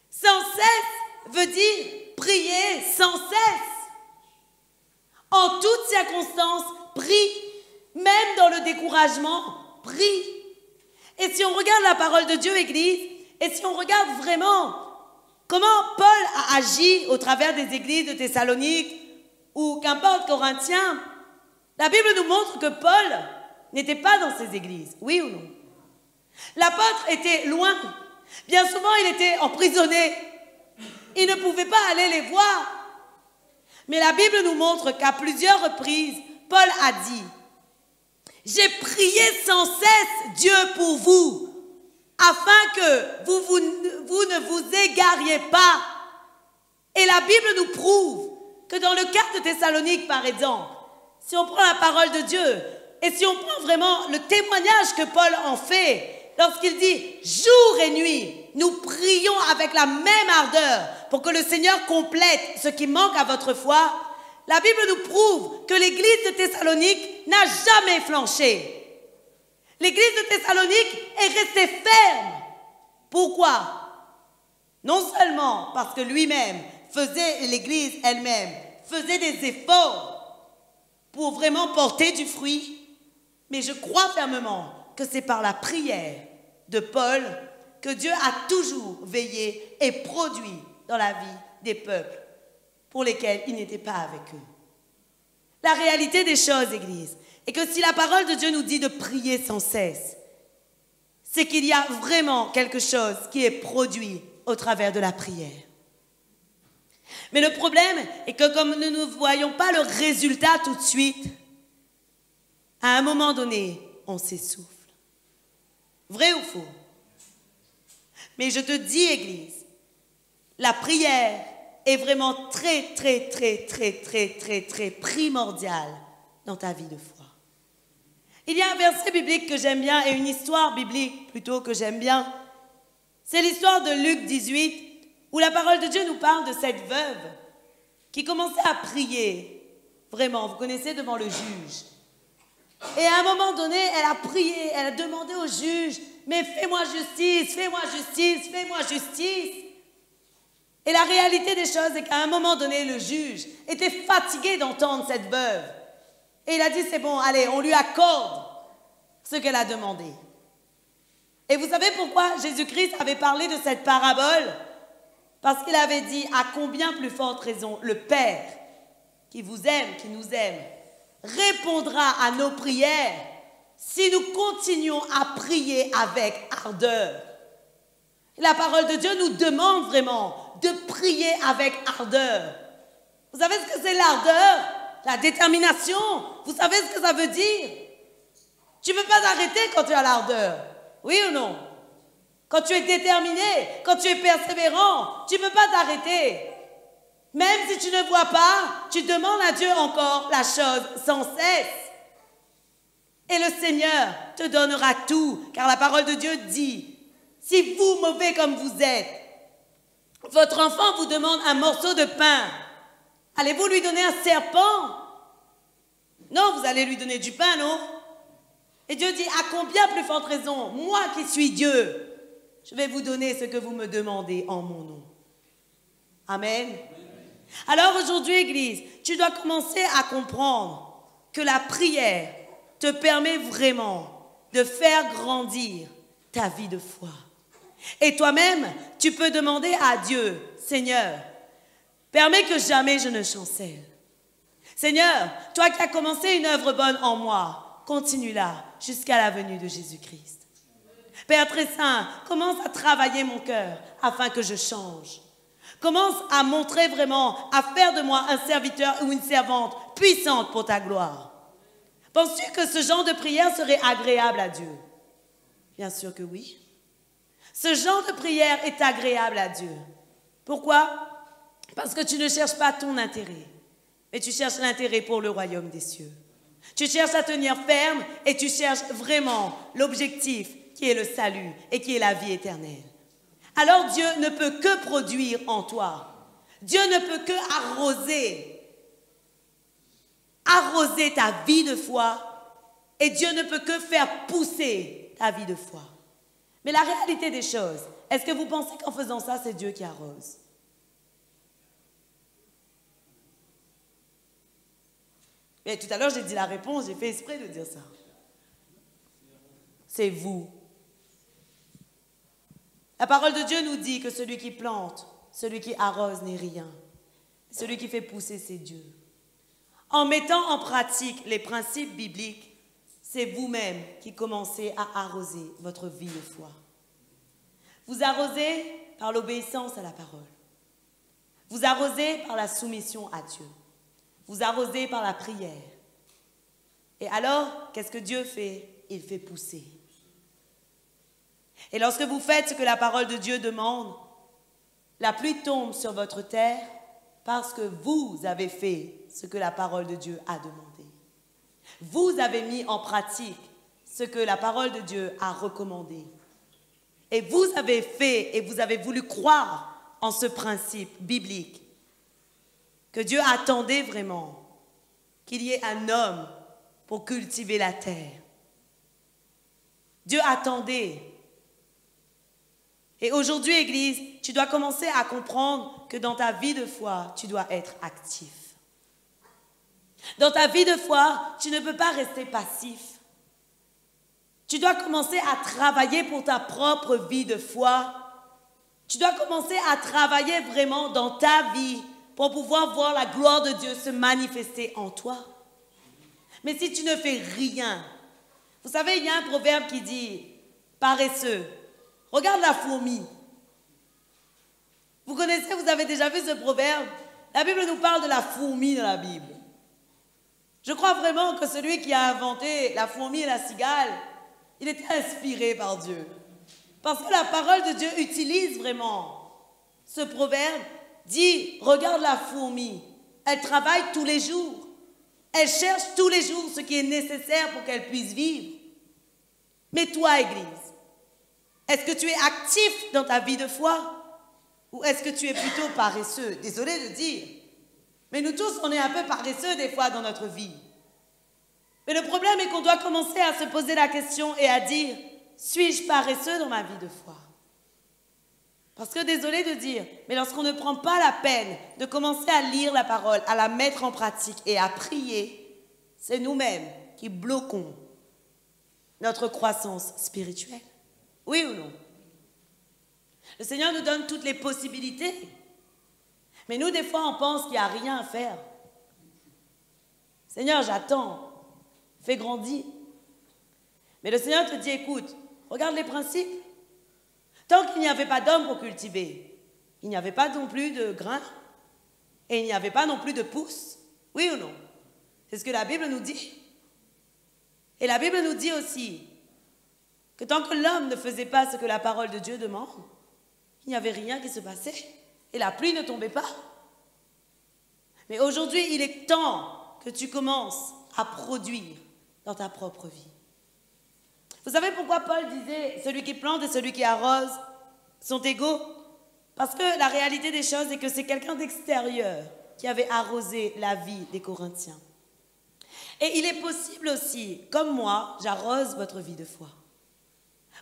Sans cesse veut dire prier sans cesse. En toutes circonstances, prie. Même dans le découragement, prie. Et si on regarde la parole de Dieu, Église, et si on regarde vraiment comment Paul a agi au travers des églises de Thessalonique ou qu'importe Corinthiens, la Bible nous montre que Paul n'était pas dans ces églises, oui ou non? L'apôtre était loin. Bien souvent, il était emprisonné. Il ne pouvait pas aller les voir. Mais la Bible nous montre qu'à plusieurs reprises, Paul a dit « J'ai prié sans cesse Dieu pour vous, afin que vous ne vous égariez pas. » Et la Bible nous prouve que dans le cas de Thessalonique, par exemple, si on prend la parole de Dieu et si on prend vraiment le témoignage que Paul en fait, lorsqu'il dit « Jour et nuit, nous prions avec avec la même ardeur pour que le Seigneur complète ce qui manque à votre foi, la Bible nous prouve que l'église de Thessalonique n'a jamais flanché. L'église de Thessalonique est restée ferme. Pourquoi? Non seulement parce que lui-même faisait, l'église elle-même faisait des efforts pour vraiment porter du fruit, mais je crois fermement que c'est par la prière de Paul que Dieu a toujours veillé et produit dans la vie des peuples pour lesquels il n'était pas avec eux. La réalité des choses, Église, est que si la parole de Dieu nous dit de prier sans cesse, c'est qu'il y a vraiment quelque chose qui est produit au travers de la prière. Mais le problème est que comme nous ne voyons pas le résultat tout de suite, à un moment donné, on s'essouffle. Vrai ou faux? Mais je te dis, Église, la prière est vraiment très primordiale dans ta vie de foi. Il y a un verset biblique que j'aime bien et une histoire biblique plutôt que j'aime bien. C'est l'histoire de Luc 18 où la parole de Dieu nous parle de cette veuve qui commençait à prier, vraiment, vous connaissez, devant le juge. Et à un moment donné, elle a prié, elle a demandé au juge, mais fais-moi justice, fais-moi justice, fais-moi justice. Et la réalité des choses est qu'à un moment donné, le juge était fatigué d'entendre cette veuve. Et il a dit, c'est bon, allez, on lui accorde ce qu'elle a demandé. Et vous savez pourquoi Jésus-Christ avait parlé de cette parabole? Parce qu'il avait dit, à combien plus forte raison le Père, qui vous aime, qui nous aime, répondra à nos prières si nous continuons à prier avec ardeur. La parole de Dieu nous demande vraiment de prier avec ardeur. Vous savez ce que c'est l'ardeur? La détermination. Vous savez ce que ça veut dire? Tu ne peux pas arrêter quand tu as l'ardeur. Oui ou non? Quand tu es déterminé, quand tu es persévérant, tu ne peux pas t'arrêter. Même si tu ne vois pas, tu demandes à Dieu encore la chose sans cesse. Et le Seigneur te donnera tout, car la parole de Dieu dit, si vous, mauvais comme vous êtes, votre enfant vous demande un morceau de pain, allez-vous lui donner un serpent? Non, vous allez lui donner du pain, non? Et Dieu dit, à combien plus forte raison, moi qui suis Dieu, je vais vous donner ce que vous me demandez en mon nom. Amen. Alors aujourd'hui, Église, tu dois commencer à comprendre que la prière te permet vraiment de faire grandir ta vie de foi. Et toi-même, tu peux demander à Dieu, Seigneur, permets que jamais je ne chancelle. Seigneur, toi qui as commencé une œuvre bonne en moi, continue-la jusqu'à la venue de Jésus-Christ. Père très saint, commence à travailler mon cœur afin que je change. Commence à montrer vraiment, à faire de moi un serviteur ou une servante puissante pour ta gloire. Penses-tu que ce genre de prière serait agréable à Dieu? Bien sûr que oui. Ce genre de prière est agréable à Dieu. Pourquoi? Parce que tu ne cherches pas ton intérêt, mais tu cherches l'intérêt pour le royaume des cieux. Tu cherches à tenir ferme et tu cherches vraiment l'objectif qui est le salut et qui est la vie éternelle. Alors Dieu ne peut que produire en toi. Dieu ne peut que arroser ta vie de foi et Dieu ne peut que faire pousser ta vie de foi. Mais la réalité des choses, est-ce que vous pensez qu'en faisant ça, c'est Dieu qui arrose? Et tout à l'heure, j'ai dit la réponse, j'ai fait exprès de dire ça. C'est vous. La parole de Dieu nous dit que celui qui plante, celui qui arrose n'est rien. Celui qui fait pousser, c'est Dieu. En mettant en pratique les principes bibliques, c'est vous-même qui commencez à arroser votre vie de foi. Vous arrosez par l'obéissance à la parole. Vous arrosez par la soumission à Dieu. Vous arrosez par la prière. Et alors, qu'est-ce que Dieu fait? Il fait pousser. Et lorsque vous faites ce que la parole de Dieu demande, la pluie tombe sur votre terre parce que vous avez fait ce que la parole de Dieu a demandé. Vous avez mis en pratique ce que la parole de Dieu a recommandé. Et vous avez fait et vous avez voulu croire en ce principe biblique que Dieu attendait vraiment qu'il y ait un homme pour cultiver la terre. Dieu attendait. Et aujourd'hui, Église, tu dois commencer à comprendre que dans ta vie de foi, tu dois être actif. Dans ta vie de foi, tu ne peux pas rester passif. Tu dois commencer à travailler pour ta propre vie de foi. Tu dois commencer à travailler vraiment dans ta vie pour pouvoir voir la gloire de Dieu se manifester en toi. Mais si tu ne fais rien, vous savez, il y a un proverbe qui dit « paresseux ». Regarde la fourmi. Vous connaissez, vous avez déjà vu ce proverbe? La Bible nous parle de la fourmi dans la Bible. Je crois vraiment que celui qui a inventé la fourmi et la cigale, il était inspiré par Dieu. Parce que la parole de Dieu utilise vraiment ce proverbe, dit, regarde la fourmi, elle travaille tous les jours. Elle cherche tous les jours ce qui est nécessaire pour qu'elle puisse vivre. Mais toi, Église, est-ce que tu es actif dans ta vie de foi ou est-ce que tu es plutôt paresseux? Désolé de dire, mais nous tous, on est un peu paresseux des fois dans notre vie. Mais le problème est qu'on doit commencer à se poser la question et à dire, suis-je paresseux dans ma vie de foi? Parce que désolé de dire, mais lorsqu'on ne prend pas la peine de commencer à lire la parole, à la mettre en pratique et à prier, c'est nous-mêmes qui bloquons notre croissance spirituelle. Oui ou non? Le Seigneur nous donne toutes les possibilités. Mais nous, des fois, on pense qu'il n'y a rien à faire. Seigneur, j'attends. Fais grandir. Mais le Seigneur te dit, écoute, regarde les principes. Tant qu'il n'y avait pas d'homme pour cultiver, il n'y avait pas non plus de grains et il n'y avait pas non plus de pousses. Oui ou non? C'est ce que la Bible nous dit. Et la Bible nous dit aussi que tant que l'homme ne faisait pas ce que la parole de Dieu demande, il n'y avait rien qui se passait et la pluie ne tombait pas. Mais aujourd'hui, il est temps que tu commences à produire dans ta propre vie. Vous savez pourquoi Paul disait « celui qui plante et celui qui arrose sont égaux » Parce que la réalité des choses est que c'est quelqu'un d'extérieur qui avait arrosé la vie des Corinthiens. Et il est possible aussi, comme moi, j'arrose votre vie de foi.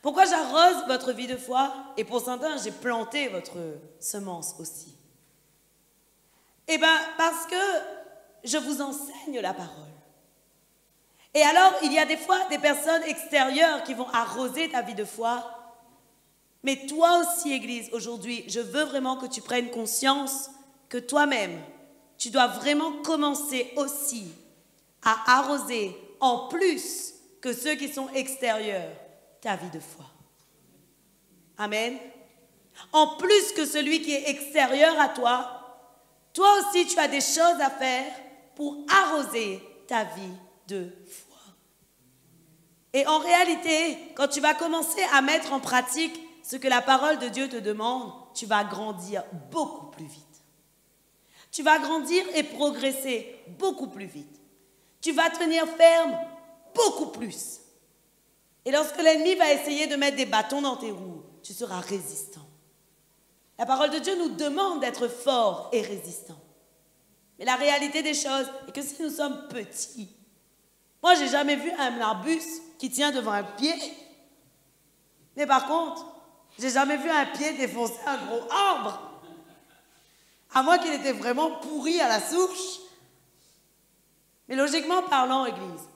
Pourquoi j'arrose votre vie de foi? Et pour certains, j'ai planté votre semence aussi. Eh bien, parce que je vous enseigne la parole. Et alors, il y a des fois des personnes extérieures qui vont arroser ta vie de foi. Mais toi aussi, Église, aujourd'hui, je veux vraiment que tu prennes conscience que toi-même, tu dois vraiment commencer aussi à arroser, en plus que ceux qui sont extérieurs, ta vie de foi. Amen. En plus que celui qui est extérieur à toi, toi aussi, tu as des choses à faire pour arroser ta vie de foi. Et en réalité, quand tu vas commencer à mettre en pratique ce que la parole de Dieu te demande, tu vas grandir beaucoup plus vite. Tu vas grandir et progresser beaucoup plus vite. Tu vas tenir ferme beaucoup plus. Et lorsque l'ennemi va essayer de mettre des bâtons dans tes roues, tu seras résistant. La parole de Dieu nous demande d'être forts et résistants. Mais la réalité des choses est que si nous sommes petits, moi, je n'ai jamais vu un arbuste qui tient devant un pied. Mais par contre, je n'ai jamais vu un pied défoncer un gros arbre. À moins qu'il était vraiment pourri à la souche. Mais logiquement parlant, Église,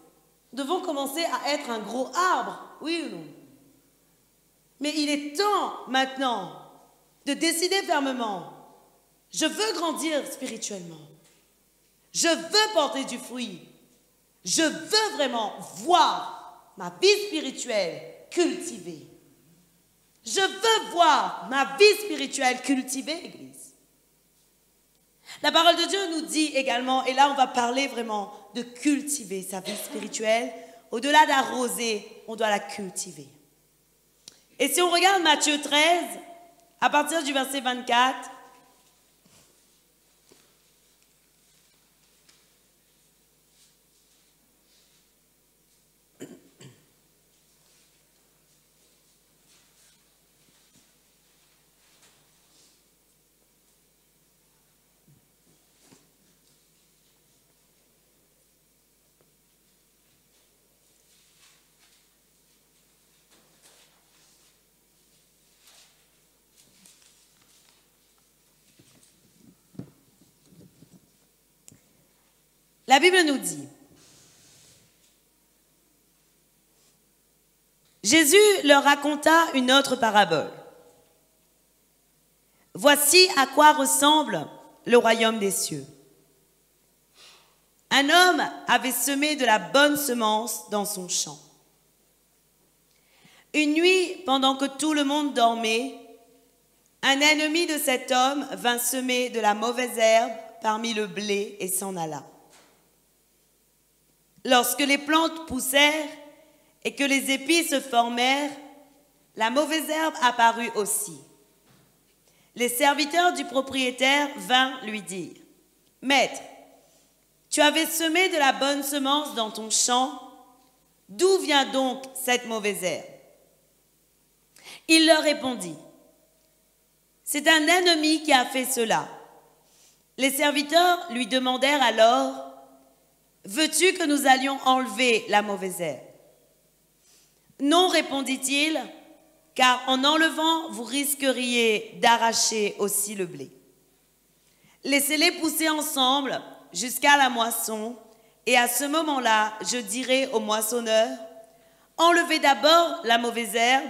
nous devons commencer à être un gros arbre, oui ou non? Mais il est temps maintenant de décider fermement. Je veux grandir spirituellement. Je veux porter du fruit. Je veux vraiment voir ma vie spirituelle cultivée. Je veux voir ma vie spirituelle cultivée, Église. La parole de Dieu nous dit également, et là on va parler vraiment de cultiver sa vie spirituelle. Au-delà d'arroser, on doit la cultiver. Et si on regarde Matthieu 13, à partir du verset 24, La Bible nous dit, Jésus leur raconta une autre parabole. Voici à quoi ressemble le royaume des cieux. Un homme avait semé de la bonne semence dans son champ. Une nuit, pendant que tout le monde dormait, un ennemi de cet homme vint semer de la mauvaise herbe parmi le blé et s'en alla. Lorsque les plantes poussèrent et que les épis se formèrent, la mauvaise herbe apparut aussi. Les serviteurs du propriétaire vinrent lui dire, « Maître, tu avais semé de la bonne semence dans ton champ, d'où vient donc cette mauvaise herbe ?» Il leur répondit, « C'est un ennemi qui a fait cela. » Les serviteurs lui demandèrent alors, « Veux-tu que nous allions enlever la mauvaise herbe ?» « Non, répondit-il, car en enlevant, vous risqueriez d'arracher aussi le blé. Laissez-les pousser ensemble jusqu'à la moisson, et à ce moment-là, je dirai au moissonneur, enlevez d'abord la mauvaise herbe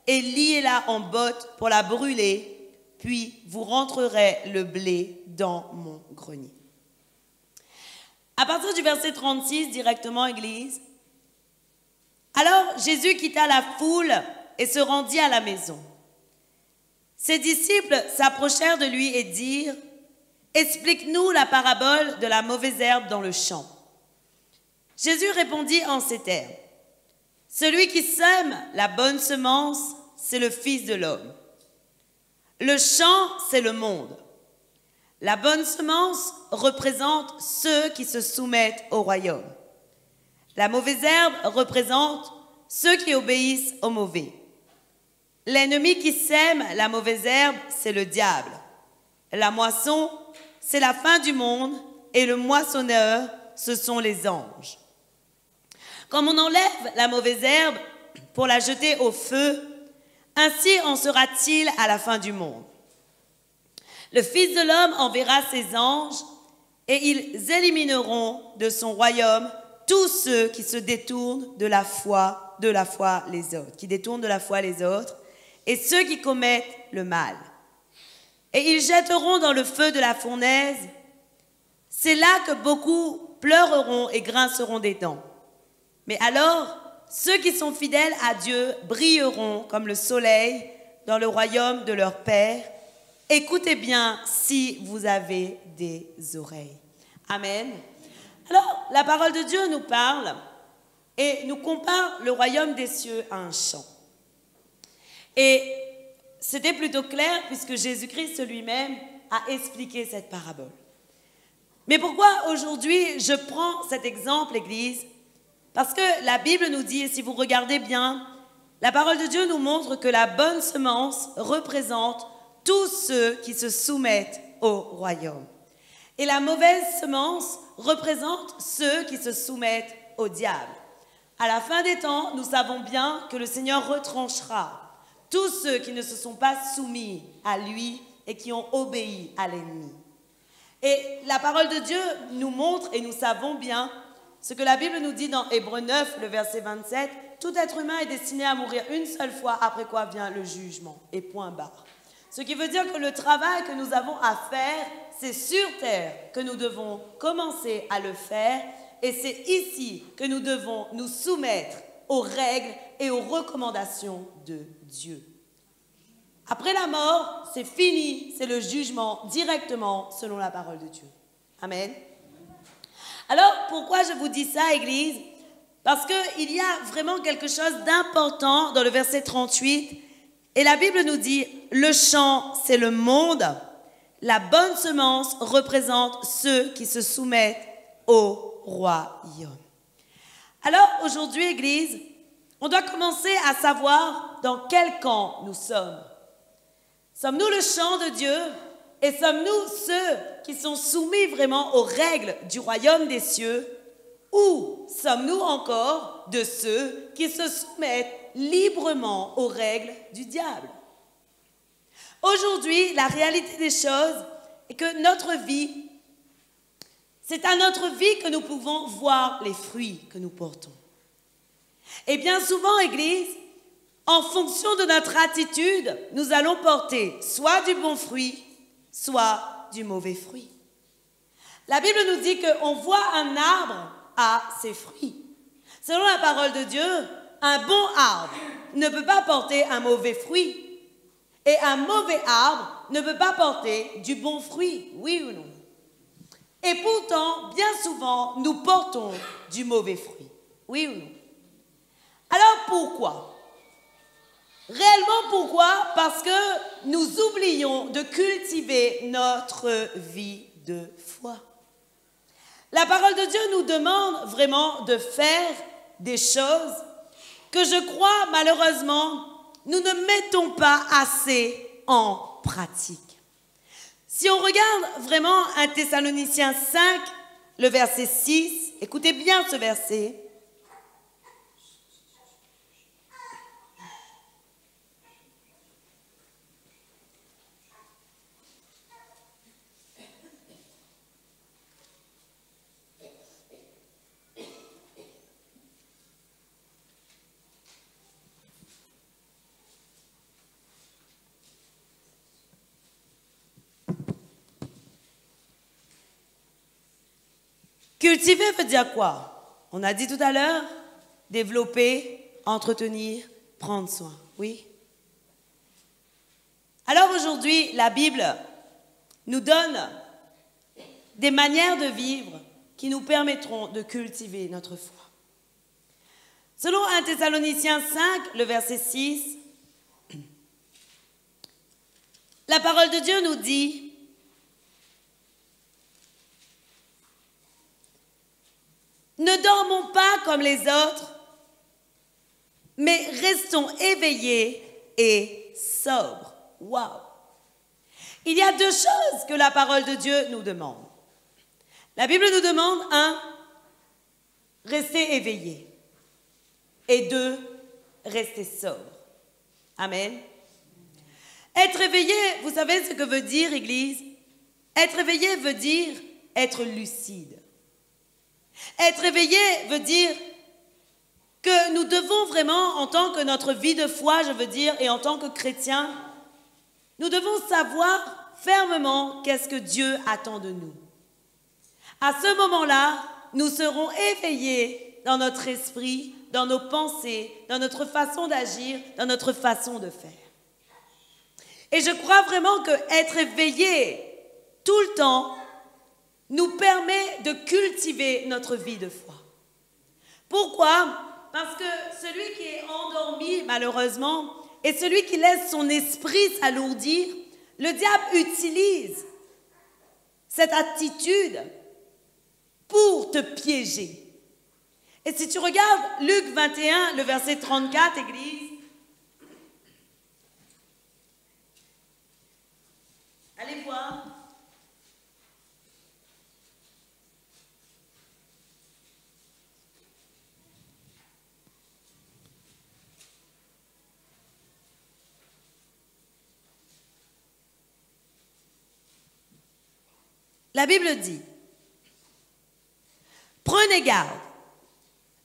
et liez-la en botte pour la brûler, puis vous rentrerez le blé dans mon grenier. » À partir du verset 36, directement, Église, alors Jésus quitta la foule et se rendit à la maison. Ses disciples s'approchèrent de lui et dirent, « Explique-nous la parabole de la mauvaise herbe dans le champ. » Jésus répondit en ces termes, « Celui qui sème la bonne semence, c'est le Fils de l'homme. Le champ, c'est le monde. La bonne semence représente ceux qui se soumettent au royaume. La mauvaise herbe représente ceux qui obéissent au mauvais. L'ennemi qui sème la mauvaise herbe, c'est le diable. La moisson, c'est la fin du monde, et le moissonneur, ce sont les anges. Comme on enlève la mauvaise herbe pour la jeter au feu, ainsi en sera-t-il à la fin du monde. Le Fils de l'homme enverra ses anges, et ils élimineront de son royaume tous ceux qui se détournent de la foi les autres, qui détournent de la foi les autres, et ceux qui commettent le mal. Et ils jetteront dans le feu de la fournaise. C'est là que beaucoup pleureront et grinceront des dents. Mais alors, ceux qui sont fidèles à Dieu brilleront comme le soleil dans le royaume de leur Père. Écoutez bien si vous avez des oreilles. Amen. Alors, la parole de Dieu nous parle et nous compare le royaume des cieux à un champ. Et c'était plutôt clair puisque Jésus-Christ lui-même a expliqué cette parabole. Mais pourquoi aujourd'hui je prends cet exemple, Église? Parce que la Bible nous dit, et si vous regardez bien, la parole de Dieu nous montre que la bonne semence représente tous ceux qui se soumettent au royaume. Et la mauvaise semence représente ceux qui se soumettent au diable. À la fin des temps, nous savons bien que le Seigneur retranchera tous ceux qui ne se sont pas soumis à lui et qui ont obéi à l'ennemi. Et la parole de Dieu nous montre, et nous savons bien, ce que la Bible nous dit dans Hébreux 9, le verset 27, « Tout être humain est destiné à mourir une seule fois, après quoi vient le jugement. » Et point barre. Ce qui veut dire que le travail que nous avons à faire, c'est sur terre que nous devons commencer à le faire, et c'est ici que nous devons nous soumettre aux règles et aux recommandations de Dieu. Après la mort, c'est fini, c'est le jugement directement selon la parole de Dieu. Amen. Alors, pourquoi je vous dis ça, Église? Parce qu'il y a vraiment quelque chose d'important dans le verset 38. Et la Bible nous dit, le champ, c'est le monde. La bonne semence représente ceux qui se soumettent au royaume. Alors, aujourd'hui, Église, on doit commencer à savoir dans quel camp nous sommes. Sommes-nous le champ de Dieu? Et sommes-nous ceux qui sont soumis vraiment aux règles du royaume des cieux? Ou sommes-nous encore de ceux qui se soumettent librement aux règles du diable? Aujourd'hui, la réalité des choses est que notre vie, C'est à notre vie que nous pouvons voir les fruits que nous portons. Et bien souvent, Église, en fonction de notre attitude, nous allons porter soit du bon fruit, soit du mauvais fruit. La Bible nous dit qu'on voit un arbre à ses fruits. Selon la parole de Dieu, un bon arbre ne peut pas porter un mauvais fruit. Et un mauvais arbre ne peut pas porter du bon fruit, oui ou non? Et pourtant, bien souvent, nous portons du mauvais fruit, oui ou non? Alors pourquoi? Réellement pourquoi? Parce que nous oublions de cultiver notre vie de foi. La parole de Dieu nous demande vraiment de faire des choses que je crois malheureusement nous ne mettons pas assez en pratique. Si on regarde vraiment 1 Thessaloniciens 5, le verset 6, écoutez bien ce verset. Cultiver veut dire quoi? On a dit tout à l'heure, développer, entretenir, prendre soin, oui? Alors aujourd'hui, la Bible nous donne des manières de vivre qui nous permettront de cultiver notre foi. Selon 1 Thessaloniciens 5, le verset 6, la parole de Dieu nous dit: ne dormons pas comme les autres, mais restons éveillés et sobres. Waouh! Il y a deux choses que la parole de Dieu nous demande. La Bible nous demande, 1, rester éveillés, et 2, rester sobre. Amen. Être éveillé, vous savez ce que veut dire, Église? Être éveillé veut dire être lucide. Être éveillé veut dire que nous devons vraiment, en tant que notre vie de foi, je veux dire, et en tant que chrétiens, nous devons savoir fermement qu'est-ce que Dieu attend de nous. À ce moment-là, nous serons éveillés dans notre esprit, dans nos pensées, dans notre façon d'agir, dans notre façon de faire. Et je crois vraiment qu'être éveillé tout le temps nous permet de cultiver notre vie de foi. Pourquoi? Parce que celui qui est endormi, malheureusement, et celui qui laisse son esprit s'alourdir, le diable utilise cette attitude pour te piéger. Et si tu regardes Luc 21, le verset 34, Église, allez voir. La Bible dit: prenez garde,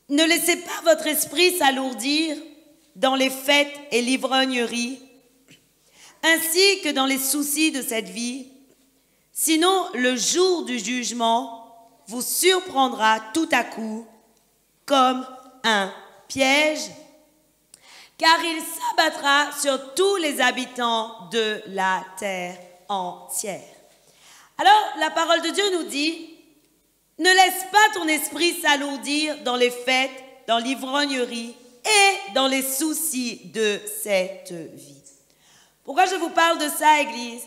ne laissez pas votre esprit s'alourdir dans les fêtes et l'ivrognerie, ainsi que dans les soucis de cette vie, sinon le jour du jugement vous surprendra tout à coup comme un piège, car il s'abattra sur tous les habitants de la terre entière. Alors, la parole de Dieu nous dit: ne laisse pas ton esprit s'alourdir dans les fêtes, dans l'ivrognerie et dans les soucis de cette vie. Pourquoi je vous parle de ça, Église?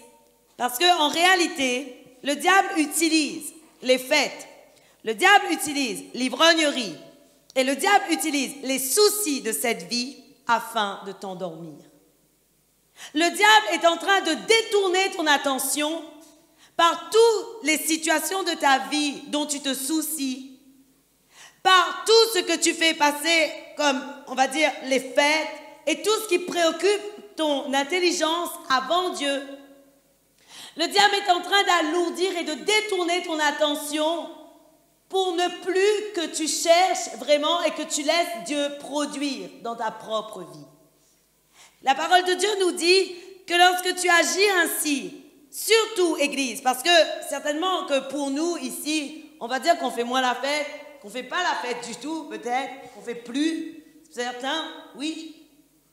Parce qu'en réalité, le diable utilise les fêtes, le diable utilise l'ivrognerie et le diable utilise les soucis de cette vie afin de t'endormir. Le diable est en train de détourner ton attention par toutes les situations de ta vie dont tu te soucies, par tout ce que tu fais passer comme, on va dire, les fêtes et tout ce qui préoccupe ton intelligence avant Dieu. Le diable est en train d'alourdir et de détourner ton attention pour ne plus que tu cherches vraiment et que tu laisses Dieu produire dans ta propre vie. La parole de Dieu nous dit que lorsque tu agis ainsi, surtout Église, parce que certainement que pour nous ici, on va dire qu'on fait moins la fête, qu'on ne fait pas la fête du tout peut-être, qu'on ne fait plus, certains, oui,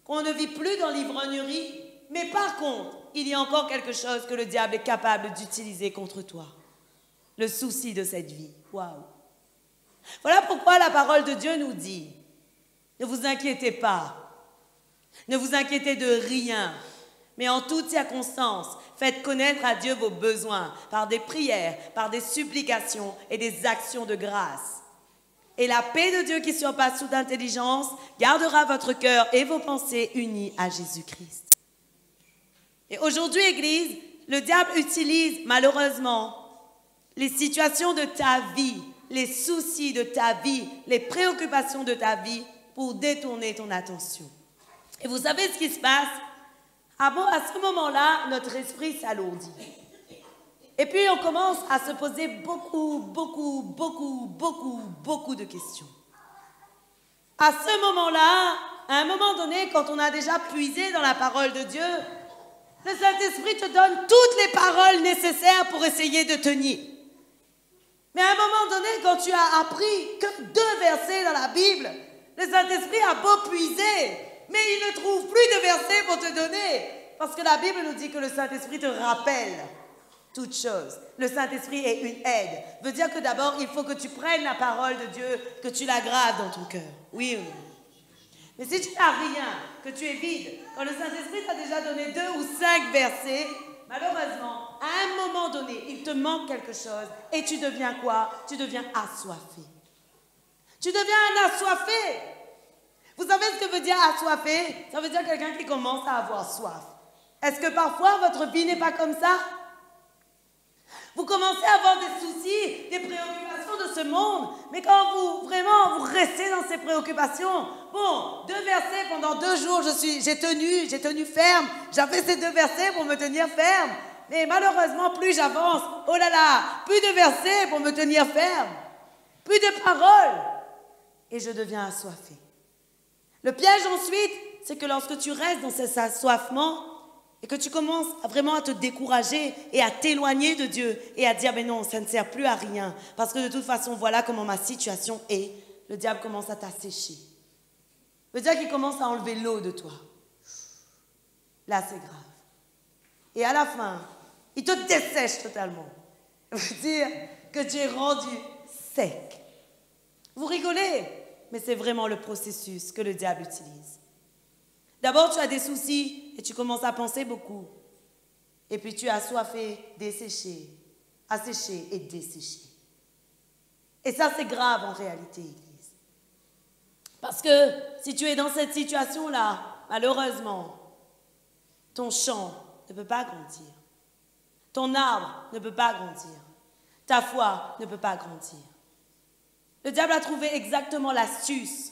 qu'on ne vit plus dans l'ivrognerie, mais par contre, il y a encore quelque chose que le diable est capable d'utiliser contre toi. Le souci de cette vie. Waouh! Voilà pourquoi la parole de Dieu nous dit, ne vous inquiétez pas, ne vous inquiétez de rien, mais en toutes circonstances, faites connaître à Dieu vos besoins par des prières, par des supplications et des actions de grâce. Et la paix de Dieu qui surpasse toute intelligence gardera votre cœur et vos pensées unis à Jésus-Christ. Et aujourd'hui, Église, le diable utilise malheureusement les situations de ta vie, les soucis de ta vie, les préoccupations de ta vie pour détourner ton attention. Et vous savez ce qui se passe? À ce moment-là, notre esprit s'alourdit. Et puis on commence à se poser beaucoup de questions. À ce moment-là, à un moment donné, quand on a déjà puisé dans la parole de Dieu, le Saint-Esprit te donne toutes les paroles nécessaires pour essayer de tenir. Mais à un moment donné, quand tu as appris que 2 versets dans la Bible, le Saint-Esprit a beau puiser, mais il ne trouve plus de versets pour te donner. Parce que la Bible nous dit que le Saint-Esprit te rappelle toutes choses. Le Saint-Esprit est une aide. Veut dire que d'abord, il faut que tu prennes la parole de Dieu, que tu la graves dans ton cœur. Oui. Mais si tu n'as rien, que tu es vide, quand le Saint-Esprit t'a déjà donné 2 ou 5 versets, malheureusement, à un moment donné, il te manque quelque chose et tu deviens quoi? Tu deviens assoiffé. Tu deviens un assoiffé. Vous savez ce que veut dire assoiffé? Ça veut dire quelqu'un qui commence à avoir soif. Est-ce que parfois votre vie n'est pas comme ça? Vous commencez à avoir des soucis, des préoccupations de ce monde, mais quand vous restez dans ces préoccupations, bon, 2 versets pendant 2 jours, j'ai tenu ferme, j'avais ces 2 versets pour me tenir ferme, mais malheureusement, plus j'avance, oh là là, plus de versets pour me tenir ferme, plus de paroles, et je deviens assoiffé. Le piège ensuite, c'est que lorsque tu restes dans cet assoiffement, et que tu commences vraiment à te décourager et à t'éloigner de Dieu et à dire, mais non, ça ne sert plus à rien. Parce que de toute façon, voilà comment ma situation est. Le diable commence à t'assécher. Le diable qui commence à enlever l'eau de toi. Là, c'est grave. Et à la fin, il te dessèche totalement. Ça veut dire que tu es rendu sec. Vous rigolez, mais c'est vraiment le processus que le diable utilise. D'abord, tu as des soucis et tu commences à penser beaucoup. Et puis tu es assoiffé, desséché, asséché et desséché. Et ça, c'est grave en réalité, Église. Parce que si tu es dans cette situation-là, malheureusement, ton champ ne peut pas grandir. Ton arbre ne peut pas grandir. Ta foi ne peut pas grandir. Le diable a trouvé exactement l'astuce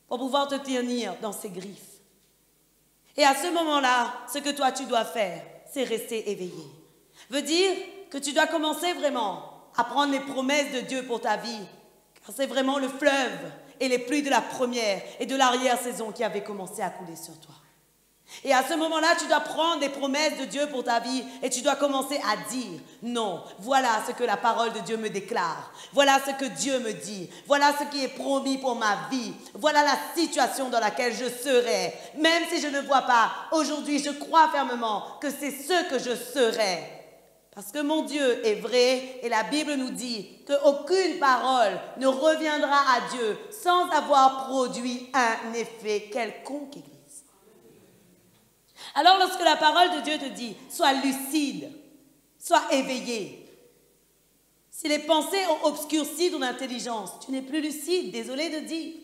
pour pouvoir te tenir dans ses griffes. Et à ce moment-là, ce que toi tu dois faire, c'est rester éveillé. Veut dire que tu dois commencer vraiment à prendre les promesses de Dieu pour ta vie. Car c'est vraiment le fleuve et les pluies de la première et de l'arrière-saison qui avaient commencé à couler sur toi. Et à ce moment-là, tu dois prendre les promesses de Dieu pour ta vie et tu dois commencer à dire, non, voilà ce que la parole de Dieu me déclare. Voilà ce que Dieu me dit. Voilà ce qui est promis pour ma vie. Voilà la situation dans laquelle je serai. Même si je ne vois pas, aujourd'hui, je crois fermement que c'est ce que je serai. Parce que mon Dieu est vrai et la Bible nous dit qu'aucune parole ne reviendra à Dieu sans avoir produit un effet quelconque. Alors lorsque la parole de Dieu te dit, sois lucide, sois éveillé. Si les pensées ont obscurci ton intelligence, tu n'es plus lucide, désolé de dire.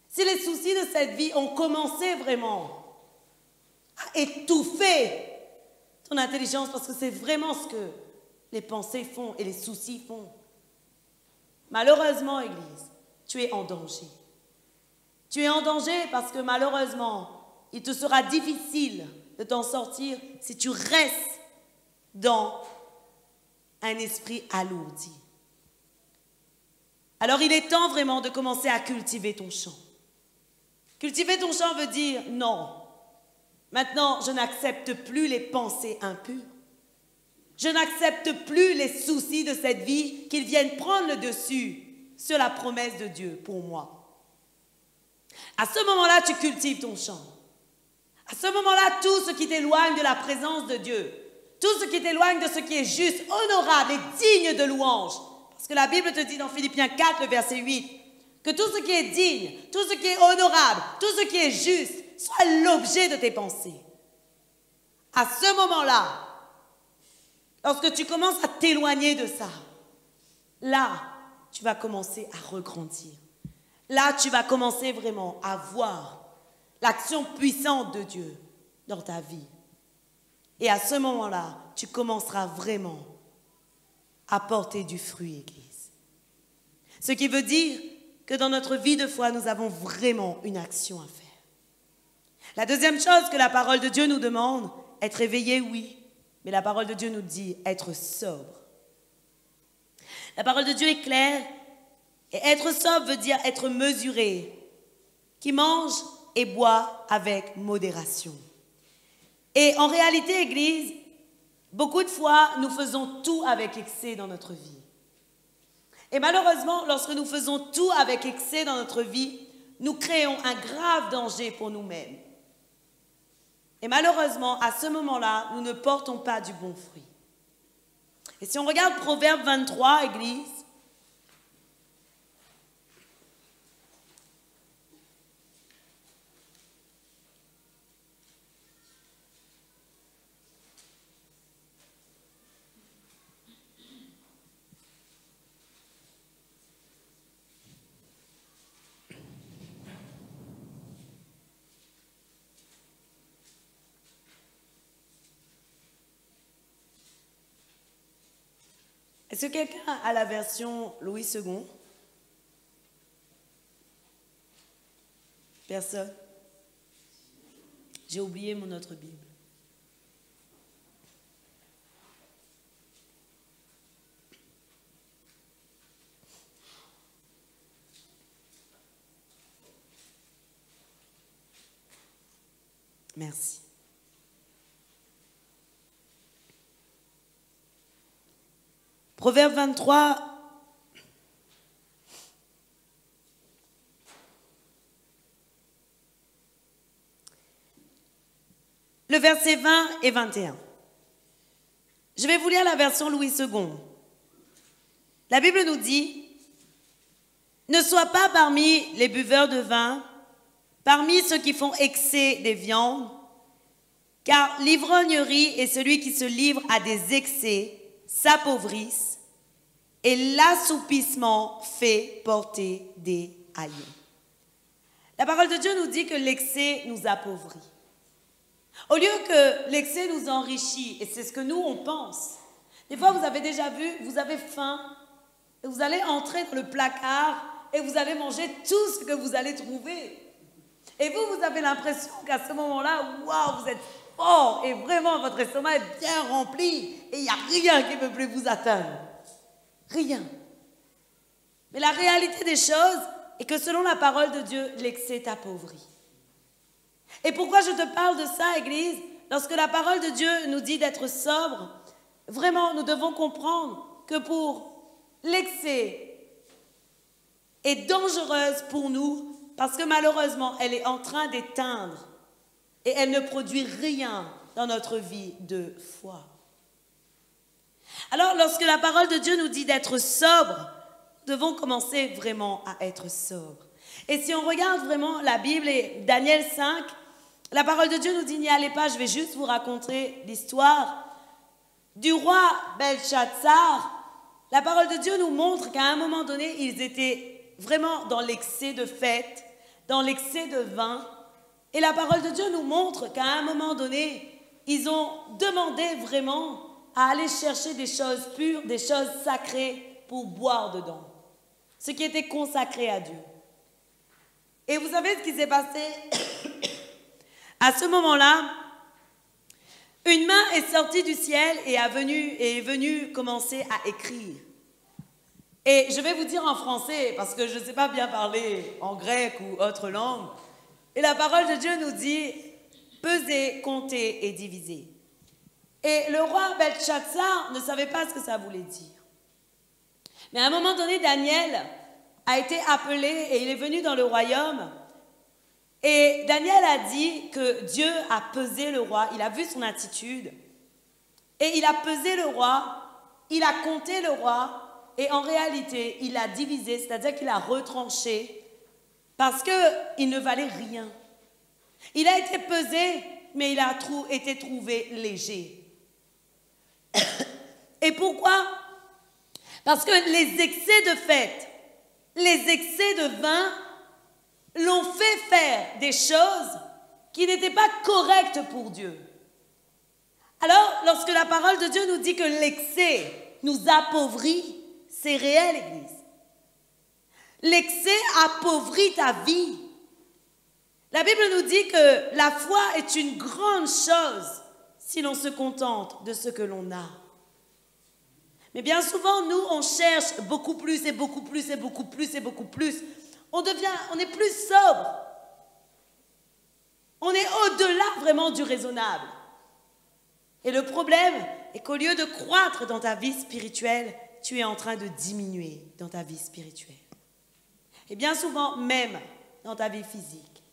Si les soucis de cette vie ont commencé vraiment à étouffer ton intelligence, parce que c'est vraiment ce que les pensées font et les soucis font. Malheureusement, Église, tu es en danger. Tu es en danger parce que malheureusement, il te sera difficile de t'en sortir si tu restes dans un esprit alourdi. Alors il est temps vraiment de commencer à cultiver ton champ. Cultiver ton champ veut dire non. Maintenant, je n'accepte plus les pensées impures. Je n'accepte plus les soucis de cette vie qu'ils viennent prendre le dessus sur la promesse de Dieu pour moi. À ce moment-là, tu cultives ton champ. À ce moment-là, tout ce qui t'éloigne de la présence de Dieu, tout ce qui t'éloigne de ce qui est juste, honorable et digne de louange. Parce que la Bible te dit dans Philippiens 4, le verset 8, que tout ce qui est digne, tout ce qui est honorable, tout ce qui est juste, soit l'objet de tes pensées. À ce moment-là, lorsque tu commences à t'éloigner de ça, là, tu vas commencer à regrandir. Là, tu vas commencer vraiment à voir l'action puissante de Dieu dans ta vie. Et à ce moment-là, tu commenceras vraiment à porter du fruit, Église. Ce qui veut dire que dans notre vie de foi, nous avons vraiment une action à faire. La deuxième chose que la parole de Dieu nous demande, être éveillé, oui, mais la parole de Dieu nous dit être sobre. La parole de Dieu est claire, et être sobre veut dire être mesuré, qui mange et boit avec modération. Et en réalité, Église, beaucoup de fois, nous faisons tout avec excès dans notre vie. Et malheureusement, lorsque nous faisons tout avec excès dans notre vie, nous créons un grave danger pour nous-mêmes. Et malheureusement, à ce moment-là, nous ne portons pas du bon fruit. Et si on regarde Proverbe 23, Église, est-ce que quelqu'un a la version Louis II? Personne? J'ai oublié mon autre Bible. Merci. Proverbe 23, le verset 20 et 21. Je vais vous lire la version Louis II. La Bible nous dit, « Ne sois pas parmi les buveurs de vin, parmi ceux qui font excès des viandes, car l'ivrognerie et celui qui se livre à des excès s'appauvrissent, et l'assoupissement fait porter des haillons. » La parole de Dieu nous dit que l'excès nous appauvrit. Au lieu que l'excès nous enrichit, et c'est ce que nous on pense. Des fois vous avez déjà vu, vous avez faim, et vous allez entrer dans le placard, et vous allez manger tout ce que vous allez trouver. Et vous avez l'impression qu'à ce moment-là, waouh, vous êtes fort, et vraiment votre estomac est bien rempli, et il n'y a rien qui ne peut plus vous atteindre. Rien. Mais la réalité des choses est que selon la parole de Dieu, l'excès t'appauvrit. Et pourquoi je te parle de ça, Église? Lorsque la parole de Dieu nous dit d'être sobre, vraiment, nous devons comprendre que pour l'excès est dangereuse pour nous parce que malheureusement, elle est en train d'éteindre et elle ne produit rien dans notre vie de foi. Alors, lorsque la parole de Dieu nous dit d'être sobre, nous devons commencer vraiment à être sobre. Et si on regarde vraiment la Bible et Daniel 5, la parole de Dieu nous dit, n'y allez pas, je vais juste vous raconter l'histoire du roi Belshazzar. La parole de Dieu nous montre qu'à un moment donné, ils étaient vraiment dans l'excès de fête, dans l'excès de vin. Et la parole de Dieu nous montre qu'à un moment donné, ils ont demandé vraiment à aller chercher des choses pures, des choses sacrées pour boire dedans. Ce qui était consacré à Dieu. Et vous savez ce qui s'est passé? À ce moment-là, une main est sortie du ciel et est venue commencer à écrire. Et je vais vous dire en français, parce que je ne sais pas bien parler en grec ou autre langue. Et la parole de Dieu nous dit, peser, compter et diviser. Et le roi Belchatsar ne savait pas ce que ça voulait dire. Mais à un moment donné, Daniel a été appelé et il est venu dans le royaume. Et Daniel a dit que Dieu a pesé le roi, il a vu son attitude. Et il a pesé le roi, il a compté le roi, et en réalité, il l'a divisé, c'est-à-dire qu'il a retranché, parce qu'il ne valait rien. Il a été pesé, mais il a été trouvé léger. Et pourquoi? Parce que les excès de fête, les excès de vin l'ont fait faire des choses qui n'étaient pas correctes pour Dieu. Alors, lorsque la parole de Dieu nous dit que l'excès nous appauvrit, c'est réel, Église. L'excès appauvrit ta vie. La Bible nous dit que la foi est une grande chose si l'on se contente de ce que l'on a. Mais bien souvent, nous, on cherche beaucoup plus et beaucoup plus et beaucoup plus et beaucoup plus. On est plus sobre. On est au-delà vraiment du raisonnable. Et le problème est qu'au lieu de croître dans ta vie spirituelle, tu es en train de diminuer dans ta vie spirituelle. Et bien souvent, même dans ta vie physique,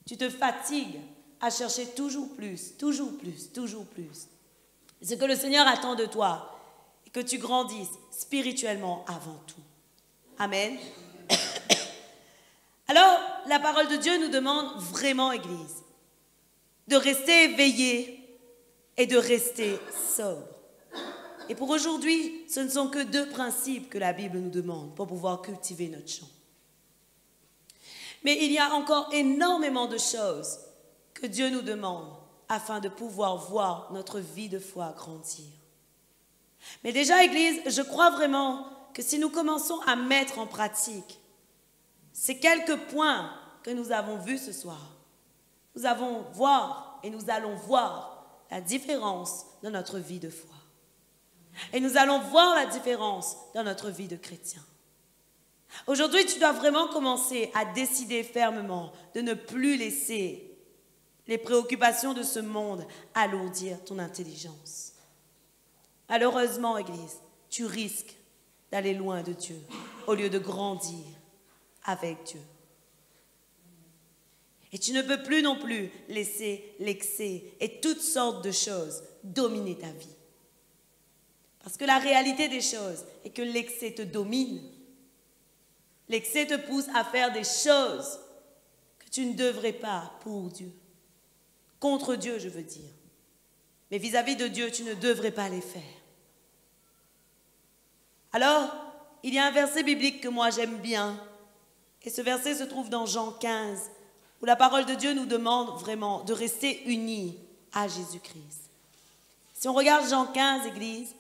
tu te fatigues à chercher toujours plus, toujours plus, toujours plus. Ce que le Seigneur attend de toi, est que tu grandisses spirituellement avant tout. Amen. Alors, la parole de Dieu nous demande vraiment, Église, de rester éveillée et de rester sobre. Et pour aujourd'hui, ce ne sont que 2 principes que la Bible nous demande pour pouvoir cultiver notre champ. Mais il y a encore énormément de choses que Dieu nous demande afin de pouvoir voir notre vie de foi grandir. Mais déjà, Église, je crois vraiment que si nous commençons à mettre en pratique ces quelques points que nous avons vus ce soir, nous allons voir la différence dans notre vie de foi. Et nous allons voir la différence dans notre vie de chrétien. Aujourd'hui, tu dois vraiment commencer à décider fermement de ne plus laisser les préoccupations de ce monde alourdir ton intelligence. Malheureusement, Église, tu risques d'aller loin de Dieu au lieu de grandir avec Dieu. Et tu ne peux plus non plus laisser l'excès et toutes sortes de choses dominer ta vie. Parce que la réalité des choses est que l'excès te domine. L'excès te pousse à faire des choses que tu ne devrais pas pour Dieu. Contre Dieu, je veux dire. Mais vis-à-vis de Dieu, tu ne devrais pas les faire. Alors, il y a un verset biblique que moi j'aime bien. Et ce verset se trouve dans Jean 15, où la parole de Dieu nous demande vraiment de rester unis à Jésus-Christ. Si on regarde Jean 15, Église,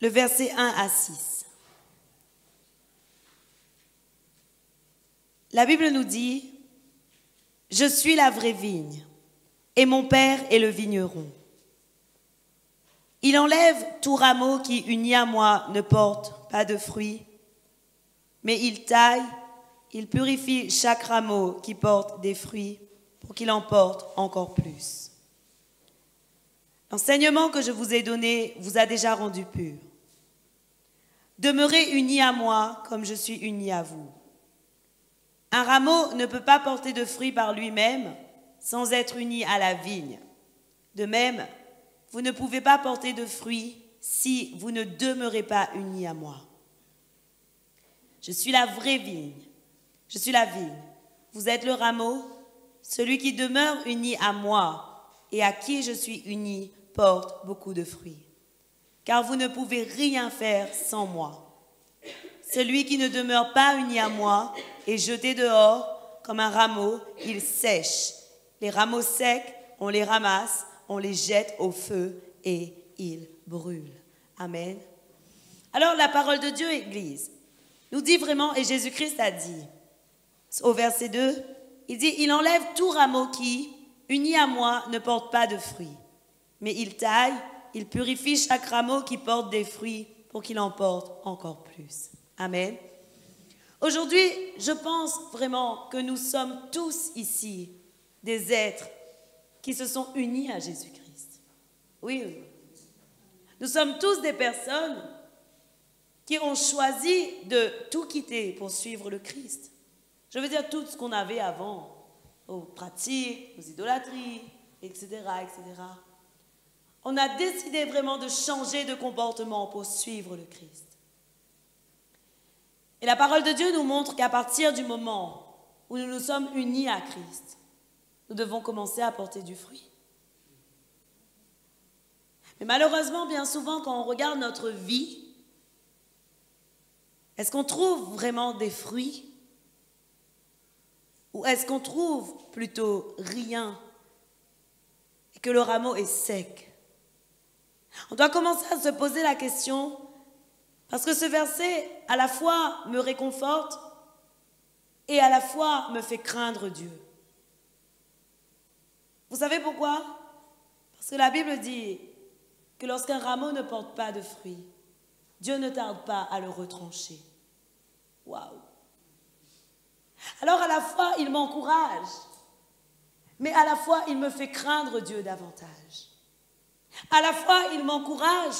le verset 1 à 6. La Bible nous dit, « Je suis la vraie vigne, et mon Père est le vigneron. Il enlève tout rameau qui, uni à moi, ne porte pas de fruits, mais il taille, il purifie chaque rameau qui porte des fruits pour qu'il en porte encore plus. L'enseignement que je vous ai donné vous a déjà rendu pur. Demeurez unis à moi comme je suis uni à vous. Un rameau ne peut pas porter de fruits par lui-même sans être uni à la vigne. De même, vous ne pouvez pas porter de fruits si vous ne demeurez pas unis à moi. Je suis la vraie vigne. Je suis la vigne. Vous êtes le rameau. Celui qui demeure uni à moi et à qui je suis uni porte beaucoup de fruits. Car vous ne pouvez rien faire sans moi. Celui qui ne demeure pas uni à moi est jeté dehors comme un rameau, il sèche. Les rameaux secs, on les ramasse, on les jette au feu et ils brûlent. Amen. Alors la parole de Dieu, Église, nous dit vraiment, et Jésus-Christ a dit, au verset 2, il dit, il enlève tout rameau qui, uni à moi, ne porte pas de fruits. Mais il taille, il purifie chaque rameau qui porte des fruits pour qu'il en porte encore plus. Amen. Aujourd'hui, je pense vraiment que nous sommes tous ici des êtres qui se sont unis à Jésus-Christ. Oui. Nous sommes tous des personnes qui ont choisi de tout quitter pour suivre le Christ. Je veux dire tout ce qu'on avait avant, aux pratiques, aux idolâtries, etc., etc. On a décidé vraiment de changer de comportement pour suivre le Christ. Et la parole de Dieu nous montre qu'à partir du moment où nous nous sommes unis à Christ, nous devons commencer à porter du fruit. Mais malheureusement, bien souvent, quand on regarde notre vie, est-ce qu'on trouve vraiment des fruits? Ou est-ce qu'on trouve plutôt rien et que le rameau est sec? On doit commencer à se poser la question, parce que ce verset, à la fois, me réconforte et à la fois me fait craindre Dieu. Vous savez pourquoi? Parce que la Bible dit que lorsqu'un rameau ne porte pas de fruits, Dieu ne tarde pas à le retrancher. Waouh! Alors à la fois, il m'encourage, mais à la fois, il me fait craindre Dieu davantage. À la fois, il m'encourage,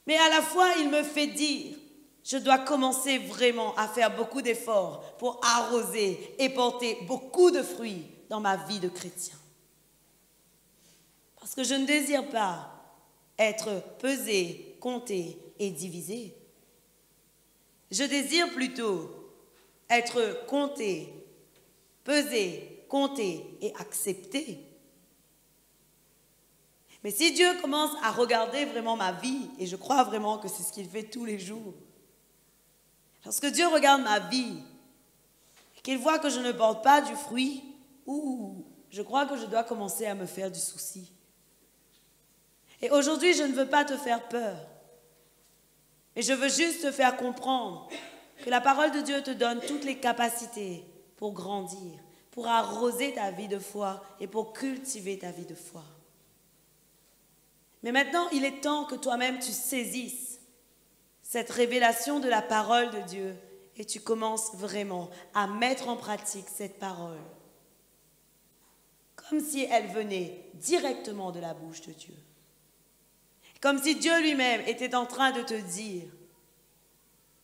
mais à la fois, il me fait dire, je dois commencer vraiment à faire beaucoup d'efforts pour arroser et porter beaucoup de fruits dans ma vie de chrétien. Parce que je ne désire pas être pesé, compté et divisé. Je désire plutôt être compté, pesé, compté et accepté. Mais si Dieu commence à regarder vraiment ma vie, et je crois vraiment que c'est ce qu'il fait tous les jours, lorsque Dieu regarde ma vie, et qu'il voit que je ne porte pas du fruit, je crois que je dois commencer à me faire du souci. Et aujourd'hui, je ne veux pas te faire peur, mais je veux juste te faire comprendre que la parole de Dieu te donne toutes les capacités pour grandir, pour arroser ta vie de foi et pour cultiver ta vie de foi. Mais maintenant, il est temps que toi-même tu saisisses cette révélation de la parole de Dieu et tu commences vraiment à mettre en pratique cette parole comme si elle venait directement de la bouche de Dieu. Comme si Dieu lui-même était en train de te dire,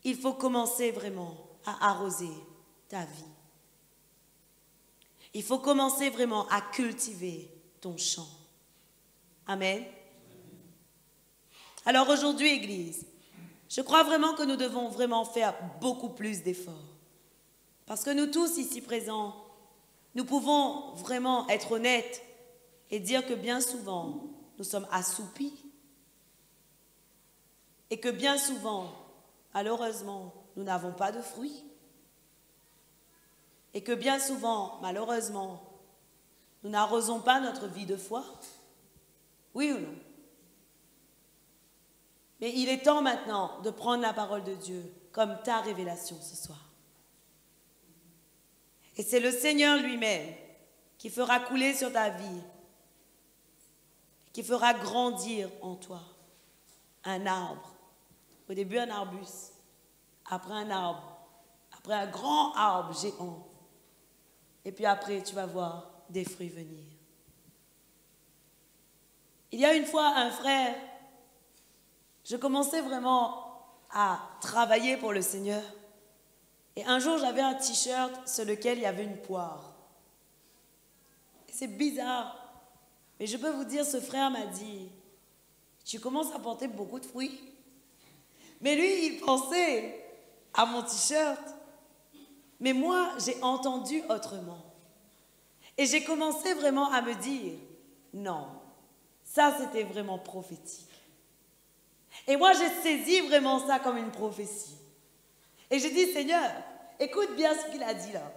il faut commencer vraiment à arroser ta vie. Il faut commencer vraiment à cultiver ton champ. Amen. Alors aujourd'hui, Église, je crois vraiment que nous devons vraiment faire beaucoup plus d'efforts. Parce que nous tous ici présents, nous pouvons vraiment être honnêtes et dire que bien souvent, nous sommes assoupis. Et que bien souvent, malheureusement, nous n'avons pas de fruits. Et que bien souvent, malheureusement, nous n'arrosons pas notre vie de foi. Oui ou non? Mais il est temps maintenant de prendre la parole de Dieu comme ta révélation ce soir. Et c'est le Seigneur lui-même qui fera couler sur ta vie, qui fera grandir en toi un arbre. Au début, un arbuste, après un arbre, après un grand arbre géant. Et puis après, tu vas voir des fruits venir. Il y a une fois un frère, je commençais vraiment à travailler pour le Seigneur. Et un jour, j'avais un t-shirt sur lequel il y avait une poire. Et c'est bizarre, mais je peux vous dire, ce frère m'a dit, tu commences à porter beaucoup de fruits. Mais lui, il pensait à mon t-shirt. Mais moi, j'ai entendu autrement. Et j'ai commencé vraiment à me dire, non, Ça, c'était vraiment prophétique. Et moi, j'ai saisi vraiment ça comme une prophétie. Et j'ai dit, Seigneur, écoute bien ce qu'il a dit là.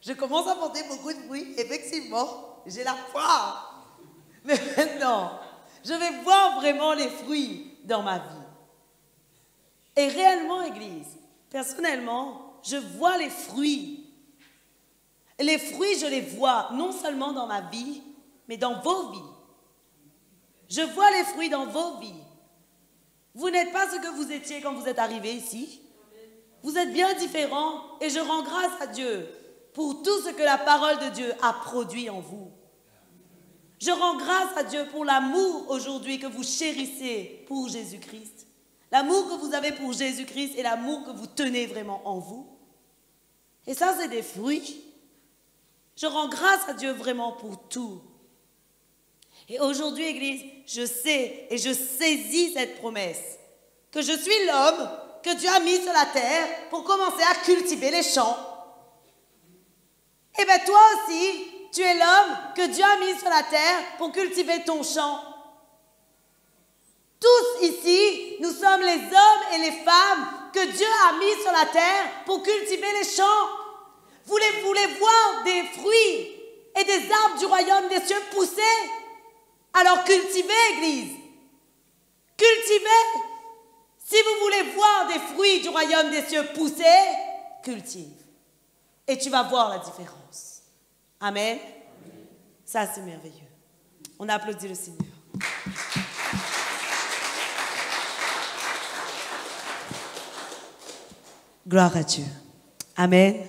Je commence à porter beaucoup de fruits. Effectivement, j'ai la foi. Mais maintenant, je vais voir vraiment les fruits dans ma vie. Et réellement, Église, personnellement, je vois les fruits. Et les fruits, je les vois non seulement dans ma vie, mais dans vos vies. Je vois les fruits dans vos vies. Vous n'êtes pas ce que vous étiez quand vous êtes arrivés ici. Vous êtes bien différents et je rends grâce à Dieu pour tout ce que la parole de Dieu a produit en vous. Je rends grâce à Dieu pour l'amour aujourd'hui que vous chérissez pour Jésus-Christ. L'amour que vous avez pour Jésus-Christ et l'amour que vous tenez vraiment en vous. Et ça, c'est des fruits. Je rends grâce à Dieu vraiment pour tout. Et aujourd'hui, Église, je sais et je saisis cette promesse que je suis l'homme que Dieu a mis sur la terre pour commencer à cultiver les champs. Et bien toi aussi, tu es l'homme que Dieu a mis sur la terre pour cultiver ton champ. Tous ici, nous sommes les hommes et les femmes que Dieu a mis sur la terre pour cultiver les champs. Vous voulez voir des fruits et des arbres du royaume des cieux pousser? Alors cultivez, Église. Cultivez. Si vous voulez voir des fruits du royaume des cieux pousser, cultive. Et tu vas voir la différence. Amen. Ça, c'est merveilleux. On applaudit le Seigneur. Gloire à Dieu. Amen.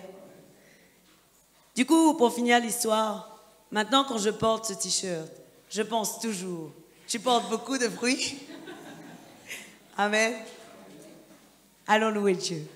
Du coup, pour finir l'histoire, maintenant quand je porte ce t-shirt, je pense toujours, tu portes beaucoup de fruits. Amen. Allons louer Dieu.